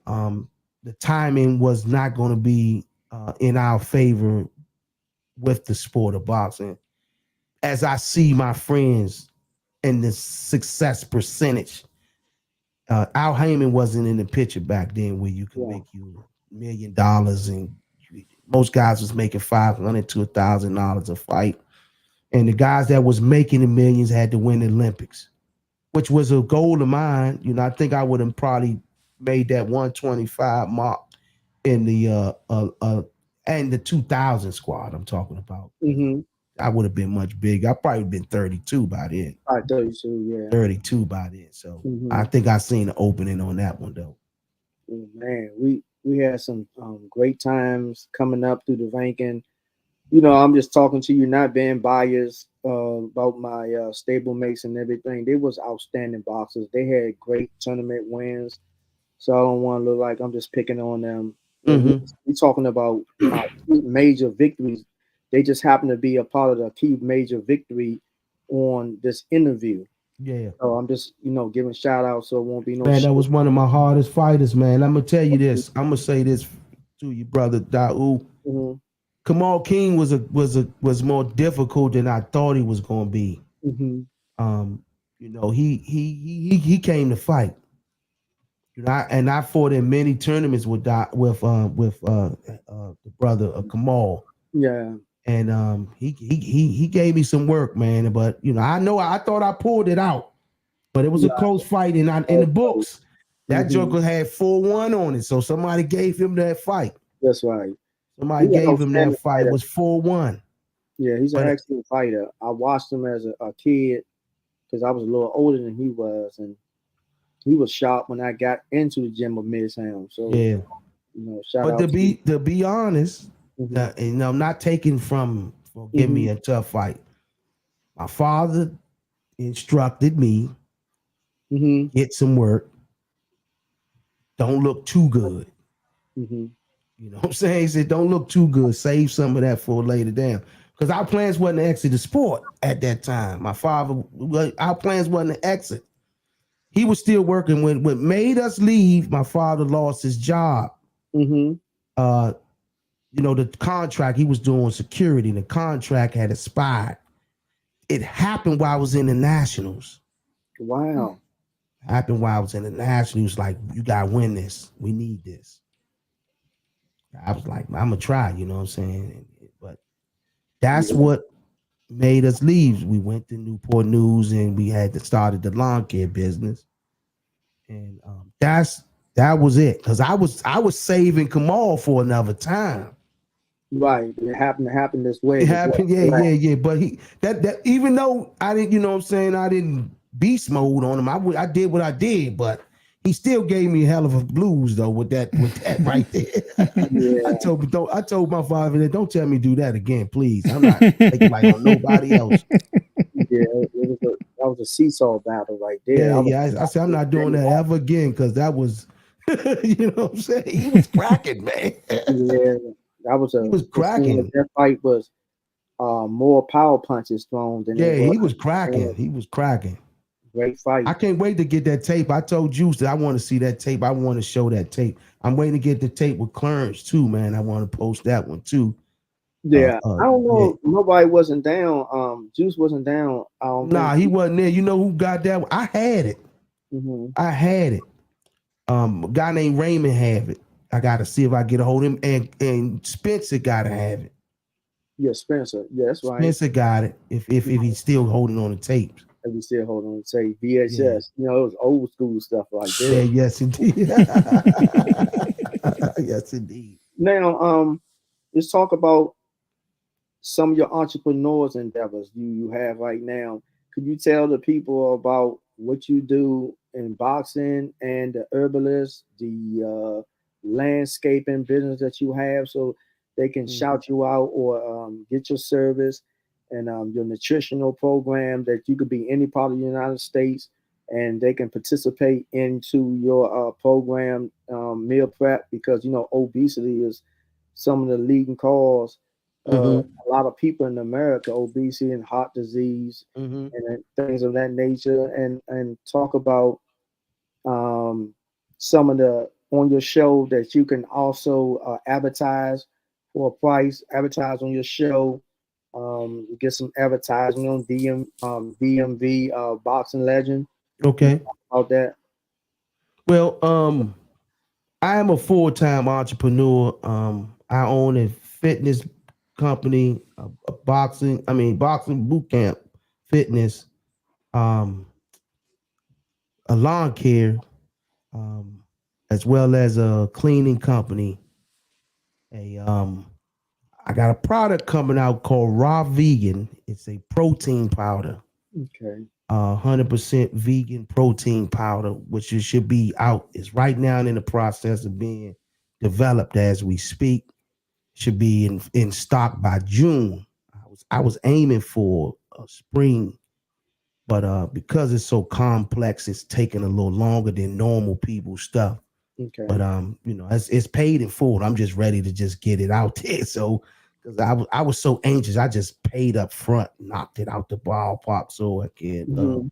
the timing was not going to be in our favor with the sport of boxing. As I see my friends and the success percentage, Al Heyman wasn't in the picture back then where you could Yeah. make you $1 million, and most guys was making $500 to $1,000 a fight, and the guys that was making the millions had to win the Olympics, which was a goal of mine. You know, I think I would have probably made that 125 mark in the 2000 squad. I'm talking about. Mm-hmm. I would have been much bigger. I probably been 32 by then. I tell you so. Yeah. 32 by then. So Mm-hmm. I think I seen the opening on that one though. Oh, man, we had some great times coming up through the ranking. You know, I'm just talking to you, not being biased about my stablemates and everything. They was outstanding boxers. They had great tournament wins. So I don't want to look like I'm just picking on them. Mm-hmm. We talking about key major victories. They just happen to be a part of the key major victory on this interview. Yeah. So I'm just, giving shout outs so it won't be no Man, shit. that was one of my hardest fighters, man. I'm gonna tell you this. I'm gonna say this to you, brother Dawud. Mm-hmm. Kamal King was more difficult than I thought he was gonna be. Mm-hmm. Um, you know, he came to fight. You know, I fought in many tournaments with the brother of Kamal, Yeah. and he gave me some work, man. But you know, I thought I pulled it out, but it was a Yeah. close fight, and in the books, that Mm-hmm. Joker had 4-1 on it, so somebody gave him that fight. That's right. Somebody He's an gave him that outstanding fight. It fighter. was 4-1. Yeah, he's an But excellent fighter. I watched him as a kid because I was a little older than he was, and he was sharp when I got into the gym with Midtown. So, yeah, shout but out to you. to be honest, Mm-hmm. and I'm not taking from for give Mm-hmm. me a tough fight. My father instructed me Mm-hmm. get some work. Don't look too good. Mm-hmm. You know what I'm saying? He said, don't look too good. Save some of that for later down. Because our plans wasn't to exit the sport at that time. My father, our plans wasn't to exit. He was still working. When what made us leave, my father lost his job. Mm-hmm. Uh, you know, the contract he was doing security, the contract had expired. It happened while I was in the Nationals. Wow. Happened while I was in the Nationals. Like, you gotta win this. We need this. I was like, I'm gonna try, you know what I'm saying? But that's Yeah. what made us leave. We went to Newport News and we had to started the lawn care business. And that was it. Cause I was saving Kamal for another time. Right. It happened to happen this way It as well. happened, yeah, Right. yeah, yeah. But that even though I didn't, you know what I'm saying, I didn't beast mode on him. I did what I did, but he still gave me a hell of a blues though with that right there. Yeah. I told my father that don't tell me do that again, please. I'm not taking like on nobody else. Yeah. That was a seesaw battle right there. Yeah, yeah. I said I'm not doing that ever again because that was, you know what I'm saying. He was cracking, man. Yeah. That was He was it seemed like cracking. that fight was more power punches thrown than Yeah, it was. he was cracking. He was cracking. Great fight. I can't wait to get that tape. I told Juice that I want to see that tape. I want to show that tape. I'm waiting to get the tape with Clarence too, man. I want to post that one too. Yeah, I don't Yeah. know. Nobody wasn't down. Juice wasn't down. I don't Nah, think. he wasn't there. You know who got that? I had it. Mm-hmm. I had it. A guy named Raymond have it. I gotta see if I get a hold of him. And Spencer gotta have it. Yeah, Spencer. Yeah, that's right. Spencer got it. If he's still holding on the tapes. And we still hold on to say VHS. Yeah. You know, it was old school stuff like Yeah, that. yes indeed. Yes indeed. Now, let's talk about some of your entrepreneurs endeavors you have right now. Could you tell the people about what you do in boxing and the herbalist, the landscaping business that you have, so they can shout you out or get your service, and your nutritional program that you could be any part of the United States and they can participate into your program, meal prep, because you know obesity is some of the leading cause Mm-hmm. a lot of people in America, obesity and heart disease Mm-hmm. and things of that nature, and talk about um, some of the on your show that you can also advertise for a price, advertise on your show, get some advertising on DMV Boxing Legend. Can you Okay. talk about that? Well, I am a full-time entrepreneur. I own a fitness company, boxing boot camp, fitness, um, a lawn care, um, as well as a cleaning company. A I got a product coming out called Raw Vegan. It's a protein powder, Okay. 100% vegan protein powder, which it should be out. Is right now in the process of being developed as we speak. Should be in stock by June. I was aiming for a spring, but because it's so complex, it's taking a little longer than normal people stuff. Okay. But it's paid in full. I'm just ready to just get it out there. So because I was so anxious, I just paid up front, knocked it out the ballpark Mhm.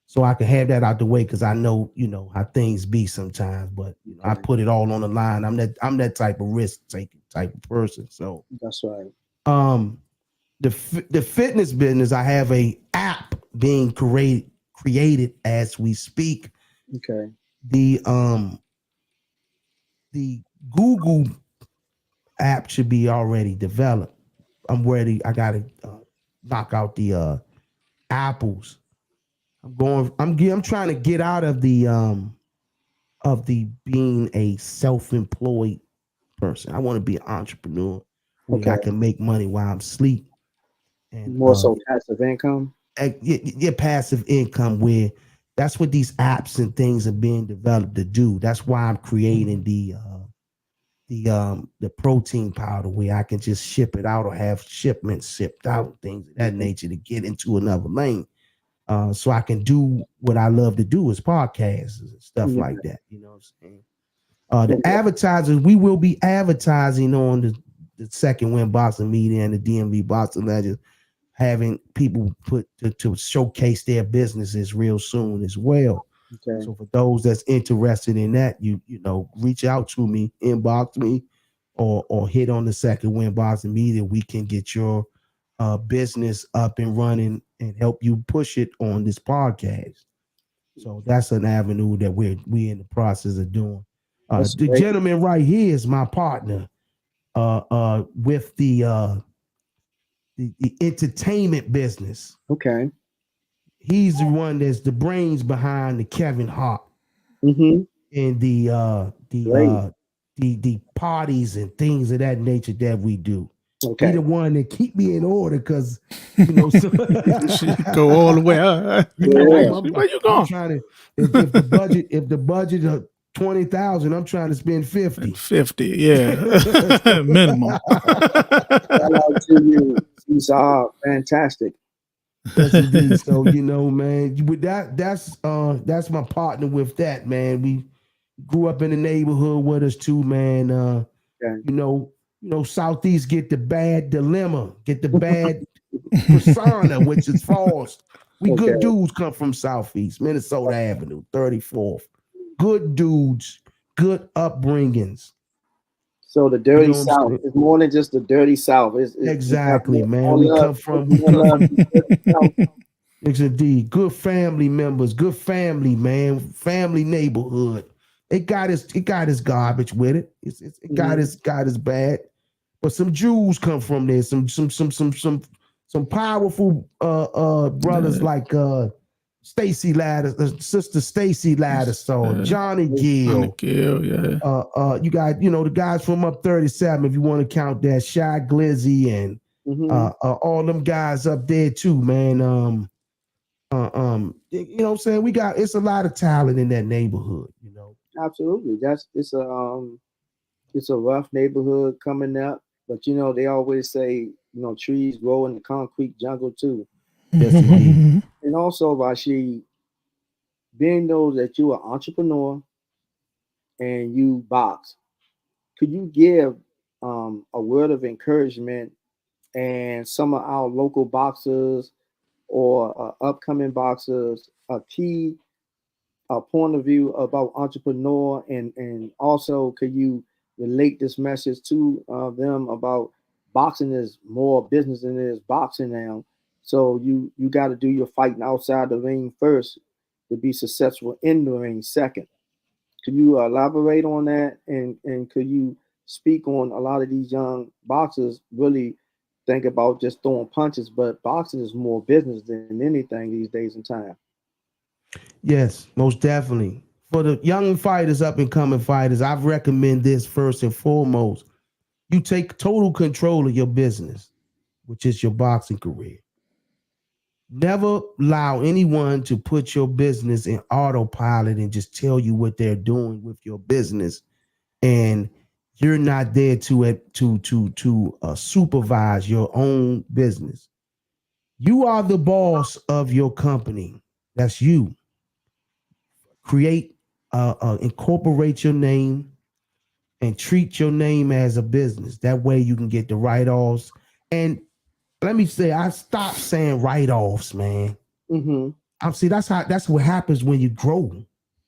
so I can have that out the way, because I know how things be sometimes. But I Okay. put it all on the line. I'm that type of risk taking type of person. So That's right. um the fitness business, I have a app being created as we speak. Okay. The Google app should be already developed. I'm ready. I gotta knock out the apples. I'm trying to get out of the being a self-employed person. I want to be an entrepreneur where I Okay. can make money while I'm asleep. And More so passive income. your passive income, where that's what these apps and things are being developed to do. That's why I'm creating the protein powder, where I can just ship it out or have shipments shipped out, things of that nature, to get into another lane. So I can do what I love to do, is podcasts and stuff Yeah. like that. You know what I'm saying? The Okay. advertisers, we will be advertising on the Second Win Boxing Media and the DMV Boxing Legends, having people put to showcase their businesses real soon as well. Okay. So for those that's interested in that, you reach out to me, inbox me, or hit on the Second Win Boxing Media. We can get your business up and running and help you push it on this podcast. So that's an avenue that we in the process of doing. That's The great. gentleman right here is my partner with the entertainment business. Okay. He's the one that's the brains behind the Kevin Hart Mm-hmm. and Great. the parties and things of that nature that we do. He Okay. the one that keep me in order, because so Go all the way. Yeah. Where you I'm going? trying to, if the budget of 20,000, I'm trying to spend 50. 50, yeah. Minimum. Shout out to you. These are fantastic. Yes, indeed. So man, with that's my partner with that, man. We grew up in the neighborhood with us too, man. Okay. Southeast get the bad dilemma, get the bad persona, which is false. We good Okay. dudes come from Southeast, Minnesota Avenue, 34th. Good dudes, good upbringings. So the You dirty know what I'm South saying? is more than just the dirty South. We have Exactly, man. more We love, come from more love to the dirty South. Yes, indeed. Good family members, good family, man. Family neighborhood. It got its garbage with it. It got Mhm. its bad. But some Jews come from there. Some powerful brothers like Stacy Ladder, Sister Stacy Ladder, Johnny On the Gill. kill, yeah. You got, the guys from up 37, if you want to count that, Shy Glizzy and Mhm. all them guys up there too, man. You know what I'm saying? It's a lot of talent in that neighborhood. Absolutely. It's a rough neighborhood coming up, but they always say, trees grow in the concrete jungle too. Yes, indeed. And also, Rashid, being those that you're an entrepreneur and you box, could you give a word of encouragement and some of our local boxers or upcoming boxers a key point of view about entrepreneur, and also could you relate this message to them about boxing is more business than it is boxing now. So you got to do your fighting outside the ring first to be successful in the ring second. Could you elaborate on that, and could you speak on a lot of these young boxers really think about just throwing punches, but boxing is more business than anything these days and time. Yes, most definitely. For the young fighters, up and coming fighters, I recommend this first and foremost. You take total control of your business, which is your boxing career. Never allow anyone to put your business in autopilot and just tell you what they're doing with your business, and you're not there to supervise your own business. You are the boss of your company. That's you. Create, incorporate your name and treat your name as a business. That way you can get the write-offs. And let me say, I stopped saying write-offs, man. Mm-hmm. I'm see that's what happens when you grow.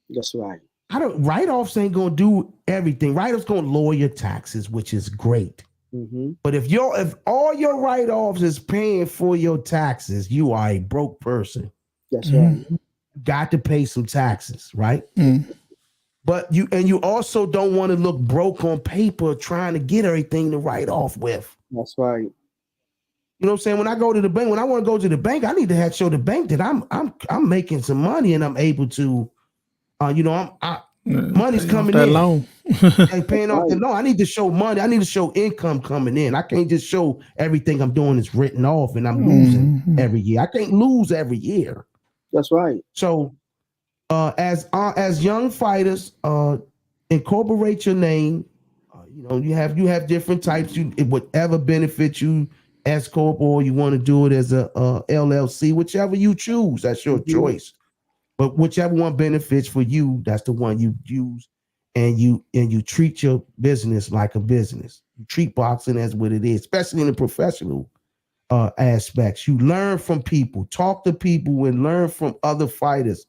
That's right. I don't Write-offs ain't gonna do everything. Write-offs gonna lower your taxes, which is great. Mm-hmm. But if all your write-offs is paying for your taxes, you are a broke person. That's right. You got to pay some taxes, right? But you also don't want to look broke on paper trying to get everything to write off with. That's right. You know what I'm saying? When I go to the bank, when I want to go to the bank, I need to show the bank that I'm making some money and I'm able to, money's Pay off coming that in. loan. Like paying off the loan. I need to show money. I need to show income coming in. I can't just show everything I'm doing is written off and I'm losing every year. I can't lose every year. That's right. So as young fighters, incorporate your name. You have different types. Whatever benefits you, S corp, or you want to do it as a LLC, whichever you choose. That's your Mm-hmm. choice. But whichever one benefits for you, that's the one you use, and you treat your business like a business. You treat boxing as what it is, especially in the professional aspects. You learn from people, talk to people, and learn from other fighters.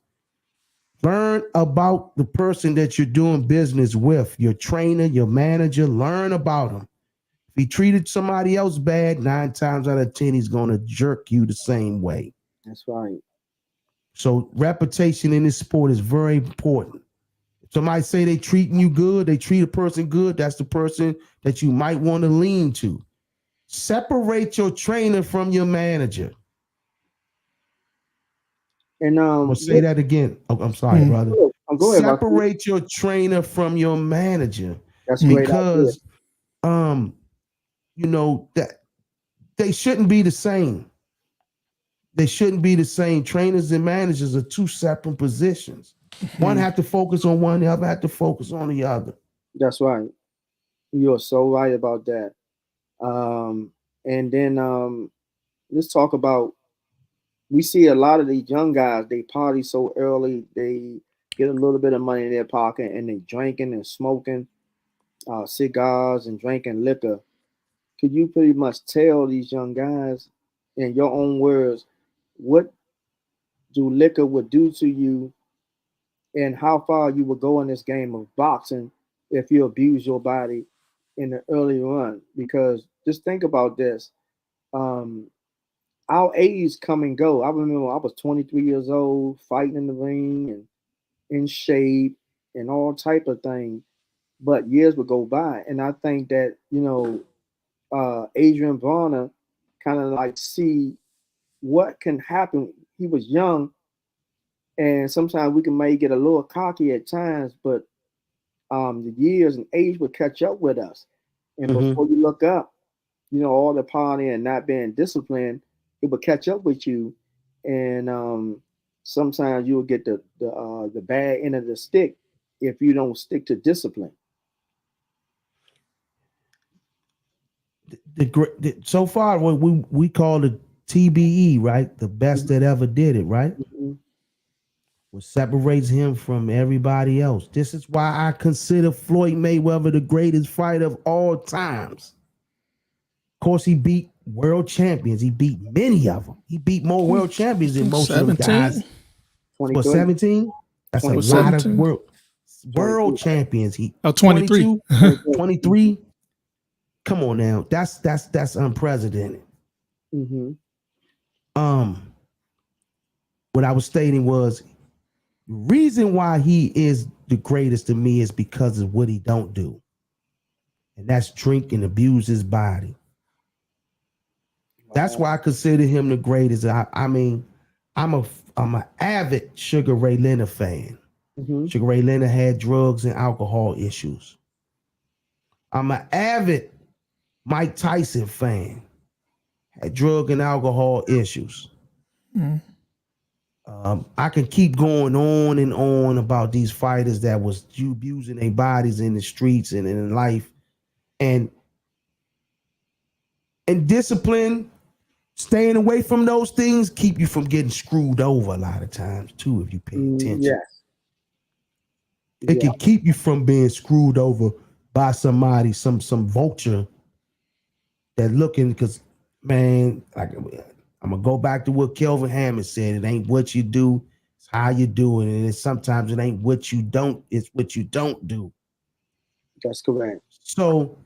Learn about the person that you're doing business with, your trainer, your manager. Learn about him. If he treated somebody else bad, 9 times out of 10, he's going to jerk you the same way. That's right. So reputation in this sport is very important. If somebody say they treating you good, they treat a person good, that's the person that you might want to lean to. Separate your trainer from your manager. And I'm gonna say that again. Oh, I'm sorry, brother. go ahead, Rafi. Separate your trainer from your manager, That's a great idea. because um that they shouldn't be the same. They shouldn't be the same. Trainers and managers are two separate positions. One have to focus on one, the other have to focus on the other. That's right. You're so right about that. And then let's talk about, we see a lot of these young guys, they party so early, they get a little bit of money in their pocket and they drinking and smoking cigars and drinking liquor. Could you pretty much tell these young guys, in your own words, what do liquor would do to you, and how far you would go in this game of boxing if you abuse your body in the early run, because just think about this. Um, our age come and go. I remember I was 23 years old, fighting in the ring and in shape and all type of things. But years would go by, and I think that Adrian Varner kind of like see what can happen. He was young, and sometimes we can may get a little cocky at times, but the years and age would catch up with us. And Mhm. before you look up, all the partying and not being disciplined, it would catch up with you. And sometimes you will get the bad end of the stick if you don't stick to discipline. So far what we call the TBE, right? The best that ever did it, right? Mm-hmm. What separates him from everybody else. This is why I consider Floyd Mayweather the greatest fighter of all times. Of course, he beat world champions. He beat many of them. He beat more world champions than most of them guys. 17. For 17? That's a 23. lot of 17. world 23. champions. He 23. 23. Come on now. That's unprecedented. Mm-hmm. What I was stating was the reason why he is the greatest to me is because of what he don't do. And that's drink and abuse his body. That's why I consider him the greatest. I mean, I'm an avid Sugar Ray Leonard fan. Mm-hmm. Sugar Ray Leonard had drugs and alcohol issues. I'm an avid Mike Tyson fan. Had drug and alcohol issues. Mm. I can keep going on and on about these fighters that was abusing their bodies in the streets and in life, and discipline, staying away from those things keep you from getting screwed over a lot of times too. If you pay attention, Yes. it can keep you from being screwed over by somebody, some vulture that looking. Because man, like I'm gonna go back to what Caeser Hammond said. It ain't what you do, it's how you do it. And sometimes it ain't what you don't, it's what you don't do. That's correct. So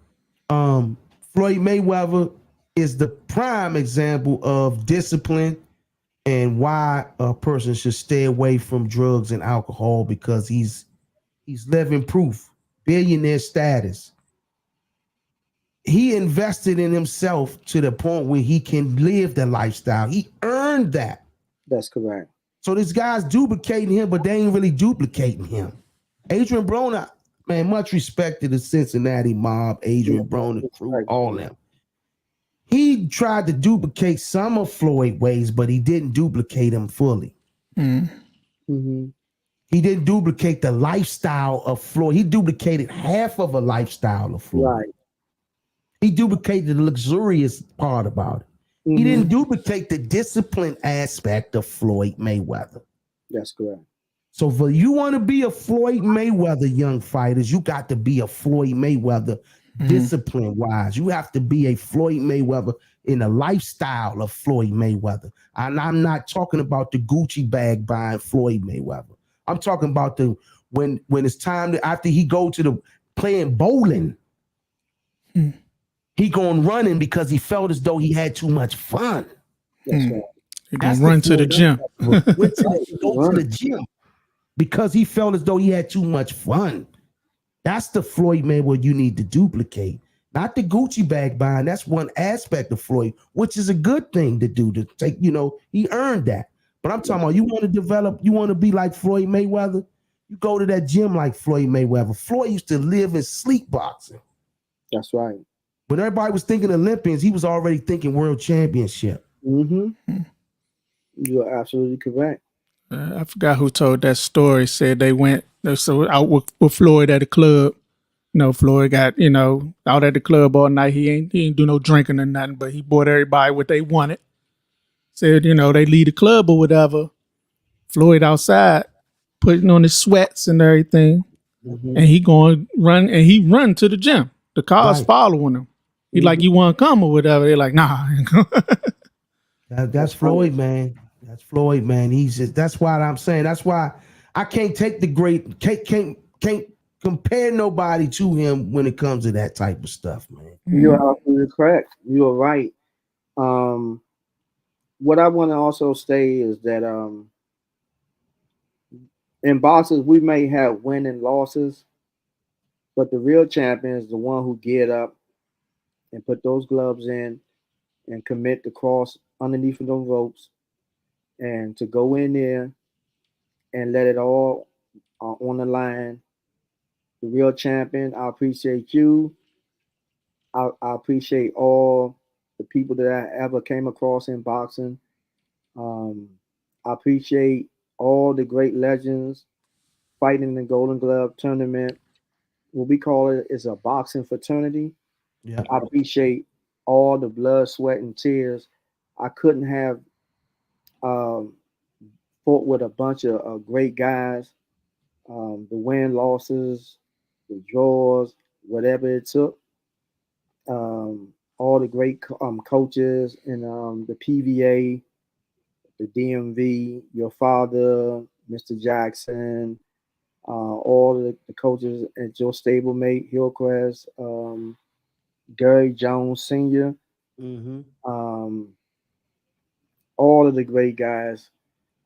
Floyd Mayweather is the prime example of discipline and why a person should stay away from drugs and alcohol, because he's living proof. Billionaire status. He invested in himself to the point where he can live the lifestyle. He earned that. That's correct. So this guy's duplicating him, but they ain't really duplicating him. Adrian Broner, man, much respect to the Cincinnati mob, Adrian Broner crew, all them. He tried to duplicate some of Floyd ways, but he didn't duplicate him fully. Mm. Mm-hmm. He didn't duplicate the lifestyle of Floyd. He duplicated half of a lifestyle of Floyd. Right. He duplicated the luxurious part about it. Mm-hmm. He didn't duplicate the discipline aspect of Floyd Mayweather. That's correct. So for you want to be a Floyd Mayweather young fighters, you got to be a Floyd Mayweather discipline-wise. You have to be a Floyd Mayweather in the lifestyle of Floyd Mayweather. And I'm not talking about the Gucci bag buying Floyd Mayweather. I'm talking about the when it's time to, after he go to the playing bowling, he going running because he felt as though he had too much fun. That's right. He gonna run to the gym. Go to the gym because he felt as though he had too much fun. That's the Floyd Mayweather you need to duplicate. Not the Gucci bag buying. That's one aspect of Floyd, which is a good thing to do, to take, he earned that. But I'm talking about, you want to develop, you want to be like Floyd Mayweather, you go to that gym like Floyd Mayweather. Floyd used to live in sleep boxing. That's right. When everybody was thinking Olympians, he was already thinking world championship. Mm-hmm. You're absolutely correct. I forgot who told that story. Said they went out with Floyd at the club. Floyd got, out at the club all night. He ain't do no drinking or nothing, but he bought everybody what they wanted. Said, they leave the club or whatever. Floyd outside, putting on his sweats and everything. Mm-hmm. And he going run, and he run to the gym. The car's following him. He like, you want to come or whatever? They're like, nah. That's Floyd, man. That's Floyd, man. He's just, that's why I'm saying, that's why I can't take the great, can't compare nobody to him when it comes to that type of stuff, man. You're absolutely correct. You are right. Um, what I want to also say is that in boxing we may have win and losses, but the real champion is the one who get up and put those gloves in and commit to cross underneath of those ropes and to go in there and let it all on the line. The real champion. I appreciate you. I appreciate all the people that I ever came across in boxing. Um, I appreciate all the great legends fighting in the Golden Glove tournament. What we call it is a boxing fraternity. Yeah. I appreciate all the blood, sweat, and tears. I couldn't have um, fought with a bunch of great guys. The win, losses, the draws, whatever it took. All the great coaches in the PVA, the DMV, your father, Mr. Jackson, all the coaches at your stablemate, Hillcrest, Gary Jones Sr., Mm-hmm. um, all of the great guys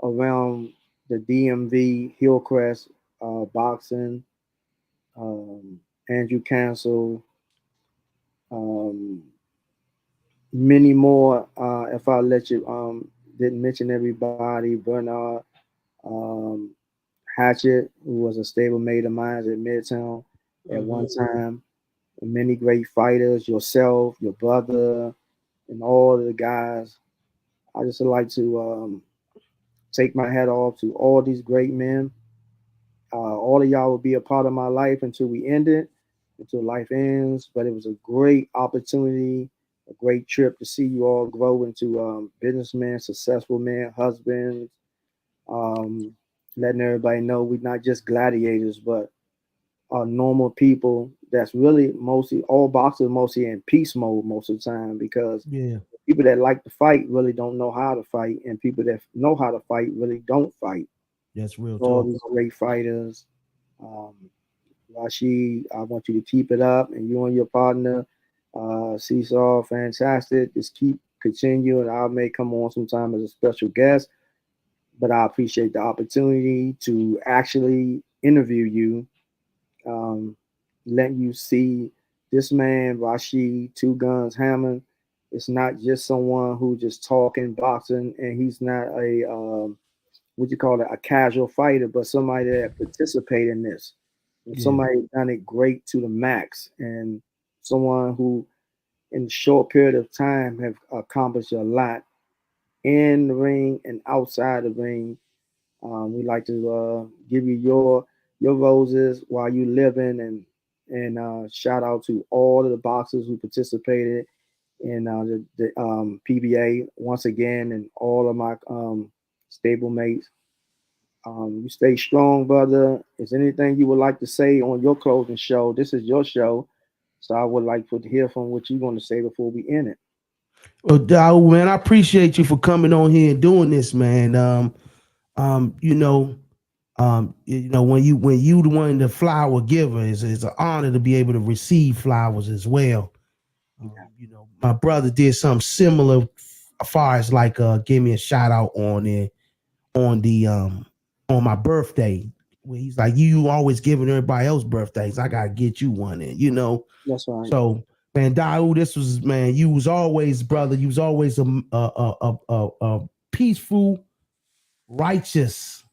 around the DMV, Hillcrest, boxing, Andrew Cancel, um, many more. If I let you, didn't mention everybody, Bernard, um, Hatchet, who was a stablemate of mine at Midtown at one time. Many great fighters, yourself, your brother, and all of the guys. I just would like to take my hat off to all these great men. All of y'all will be a part of my life until we end it, until life ends. But it was a great opportunity, a great trip to see you all grow into businessmen, successful men, husbands, um, letting everybody know we're not just gladiators, but normal people that's really mostly all boxers mostly in peace mode most of the time because Yeah. people that like to fight really don't know how to fight, and people that know how to fight really don't fight. That's real All talk. these great fighters. Um, Rasheed, I want you to keep it up, and you and your partner, Caeser Fantastic, just keep continue, and I may come on sometime as a special guest. But I appreciate the opportunity to actually interview you, um, letting you see this man, Rasheed Two Guns Hammond. It's not just someone who just talking boxing, and he's not a what you call it, a casual fighter, but somebody that participate in this, and Yeah. somebody done it great to the max, and someone who in a short period of time have accomplished a lot in the ring and outside the ring. We like to give you your roses while you living, and shout out to all of the boxers who participated in the PBA once again, and all of my stable mates. You stay strong, brother. Is there anything you would like to say on your closing show? This is your show, so I would like to hear from what you want to say before we end it. Well, Dawud, man, I appreciate you for coming on here and doing this, man. You know, when you the one the flower giver, it's an honor to be able to receive flowers as well. My brother did something similar as far as like give me a shout out on the on my birthday. Where he's like, you always giving everybody else birthdays. I gotta get you one in. That's right. So man, Daoud, this was man, you was always, brother, you was always a peaceful, righteous,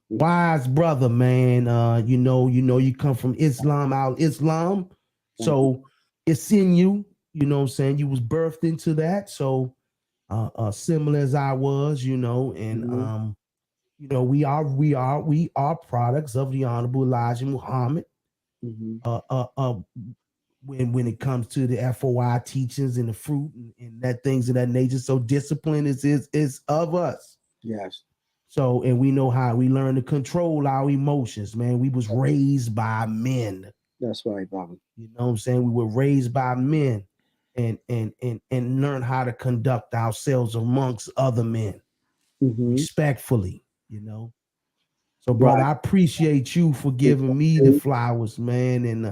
wise brother, man. You come from Islam. So it's in you, you know what I'm saying? You was birthed into that. So similar as I was, and Mm-hmm. we are products of the Honorable Elijah Muhammad. Mm-hmm. Uh uh uh when it comes to the FOI teachings and the fruit and that things of that nature. So discipline is of us. Yes. So, and we know how we learn to control our emotions, man. We was raised by men. That's right, Bobby. You know what I'm saying? We were raised by men and learn how to conduct ourselves amongst other men Mm-hmm. respectfully. So, brother, Right. I appreciate you for giving me the flowers, man. And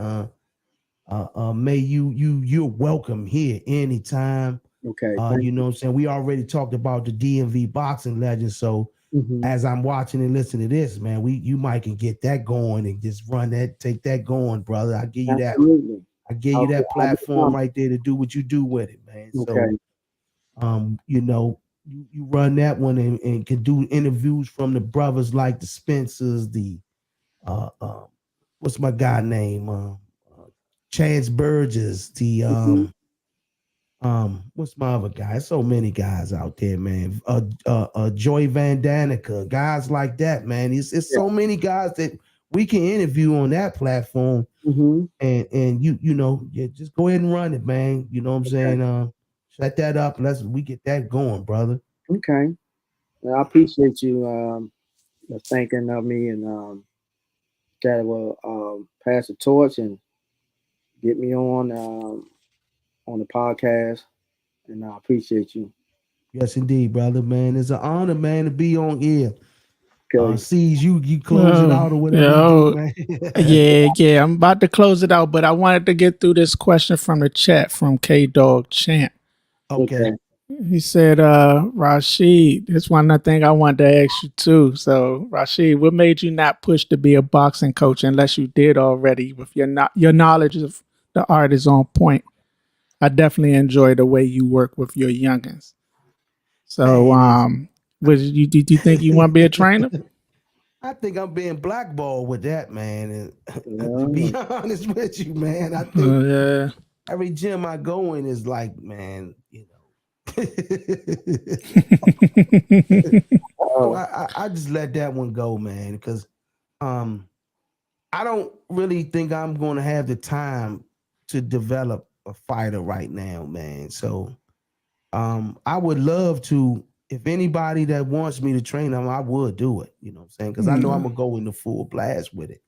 may you're welcome here anytime. Okay. Thank You know what I'm saying? We already talked about the DMV boxing legend. So you. as I'm watching and listening to this, man, you might can get that going and just run that, take that going, brother. I give you that. Absolutely. I give you Okay, that I'll get platform some. right there to do what you do with it, man. Okay. So you know, you run that one and can do interviews from the brothers like the Spencers, the what's my guy name? Chance Burgess, the what's my other guy? So many guys out there, man. Joy Van Danica, guys like that, man. It's so many guys that we can interview on that platform. Mm-hmm. And you know, yeah, just go ahead and run it, man. You know what I'm saying? Set that up and we get that going, brother. Okay. Well, I appreciate you thinking of me and that will pass the torch and get me on the podcast. And I appreciate you. Yes, indeed, brother, man. It's an honor, man, to be on here. Okay. Sees you close it out or whatever you do, man. Yeah. I'm about to close it out, but I wanted to get through this question from the chat from K Dog Champ. Okay. He said, Rasheed, this one thing I wanted to ask you too. So, Rasheed, what made you not push to be a boxing coach unless you did already with your knowledge of the art is on point? I definitely enjoy the way you work with your youngins. So, Man, do you think you want to be a trainer? I think I'm being blackballed with that, man. And to be honest with you, man, I think Yeah. every gym I go in is like, man, you know. So I just let that one go, man, because I don't really think I'm going to have the time to develop a fighter right now, man. So I would love to. If anybody that wants me to train them, I would do it. You know what I'm saying? Because I know I'm gonna go into full blast with it.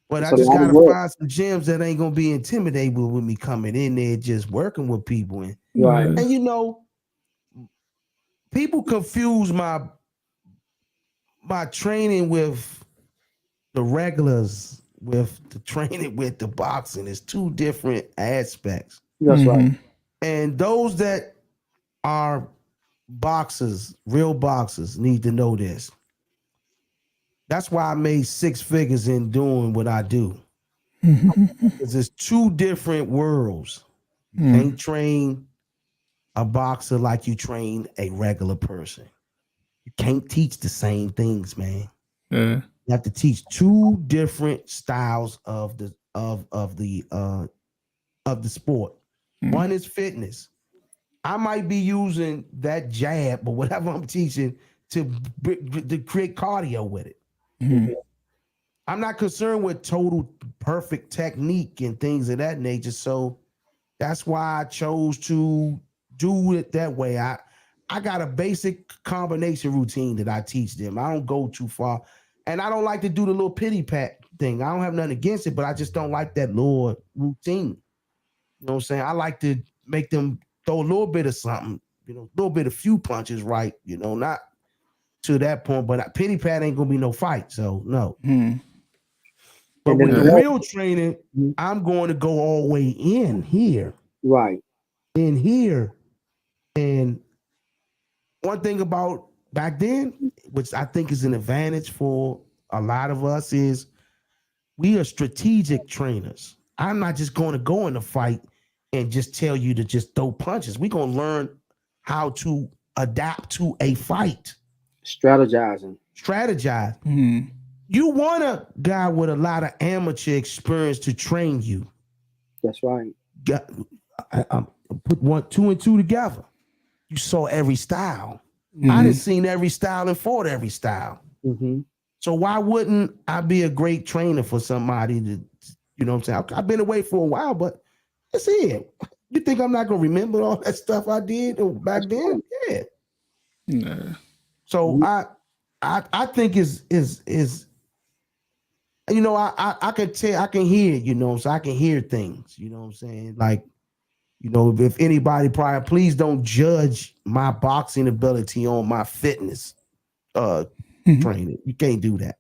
But It's I a just lot of gotta work. find some gyms that ain't gonna be intimidated with me coming in there just working with people. Right. And you know, people confuse my training with the regulars with the training with the boxing. It's two different aspects. That's right. And those that are boxers, real boxers, need to know this. That's why I made 6 figures in doing what I do. Because it's two different worlds. You can't train a boxer like you train a regular person. You can't teach the same things, man. Yeah. You have to teach two different styles of the sport. One is fitness. I might be using that jab or whatever I'm teaching to create cardio with it. I'm not concerned with total perfect technique and things of that nature. So that's why I chose to do it that way. I got a basic combination routine that I teach them. I don't go too far. And I don't like to do the little pity pat thing. I don't have nothing against it, but I just don't like that little routine. You know what I'm saying? I like to make them throw a little bit of something, you know, a little bit of few punches, right? You know, not to that point, but pity pat ain't gonna be no fight. So no. But And with then the another, real training, I'm going to go all the way in here. right. In here. And one thing about back then, which I think is an advantage for a lot of us, is we are strategic trainers. I'm not just going to go in a fight and just tell you to just throw punches. We're going to learn how to adapt to a fight. Strategizing. Strategize. You want a guy with a lot of amateur experience to train you. That's right. I put 2 and 2 together. You saw every style. I done seen every style and fought every style. So why wouldn't I be a great trainer for somebody to, you know what I'm saying? I've been away for a while, but that's it. You think I'm not gonna remember all that stuff I did back then? Yeah. So I think is you know, I can tell, I can hear, you know, so I can hear things, you know what I'm saying? Like, you know, if anybody please don't judge my boxing ability on my fitness training. You can't do that.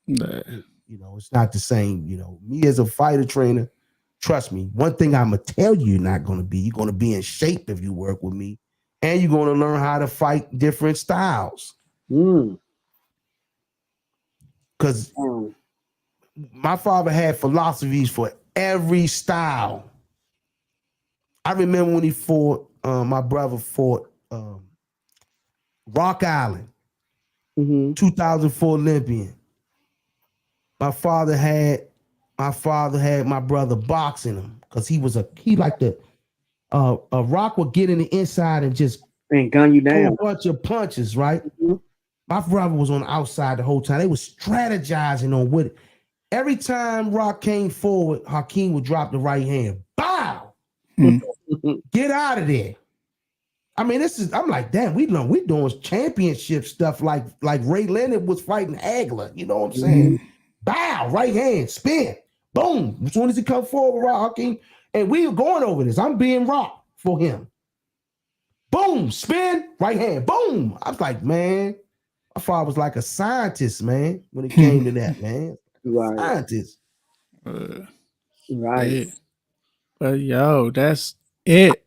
Nah. You know, it's not the same. You know, me as a fighter trainer, trust me, one thing I'm going to tell you you're not going to be, you're going to be in shape if you work with me, and you're going to learn how to fight different styles. Because my father had philosophies for every style. I remember when he fought, my brother fought Rock Island, 2004 Olympian. My father had my brother boxing him because he liked to Rock would get in the inside and just gun you throw down. a bunch of punches, right? My brother was on the outside the whole time. They were strategizing on what. Every time Rock came forward, Hakeem would drop the right hand. Bow! Get out of there. I mean, I'm like, damn, we doing championship stuff like Ray Leonard was fighting Hagler. You know what I'm saying? Bow, right hand, spin, boom. As soon as he come forward, Rock Hakeem, and we were going over this. I'm being Rock for him. Boom, spin, right hand, boom. I was like, man, my father was like a scientist, man, when it came to that, man. Right. Scientist. Right. Yeah. But yo, that's it,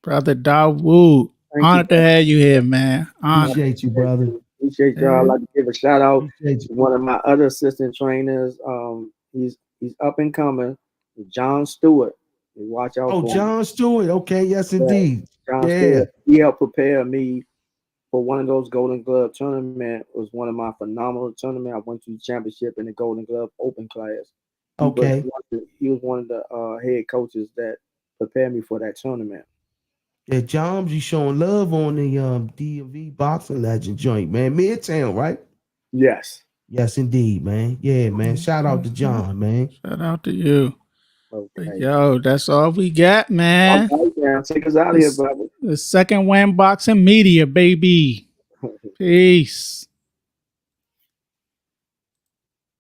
brother Dawud. Honored to have you here, man. Appreciate you, brother. Appreciate y'all. I'd like to give a shout out Appreciate to you. one of my other assistant trainers. He's up and coming, John Stewart. Watch out Oh, for John Stewart. Okay, yes, indeed. John Yeah. Stewart. He helped prepare me for one of those Golden Glove tournament. It was one of my phenomenal tournament. I went to the championship in the Golden Glove Open class. Okay. He was one of the head coaches that prepared me for that tournament. Yeah, John, you showing love on the DMV Boxing Legend joint, man. Midtown, right? Yes. Yes, indeed, man. Yeah, man. Shout out to John, man. Shout out to you. Okay. But yo, that's all we got, man. All right, now. Take us out of here, brother. The second Win Boxing Media, baby. Peace.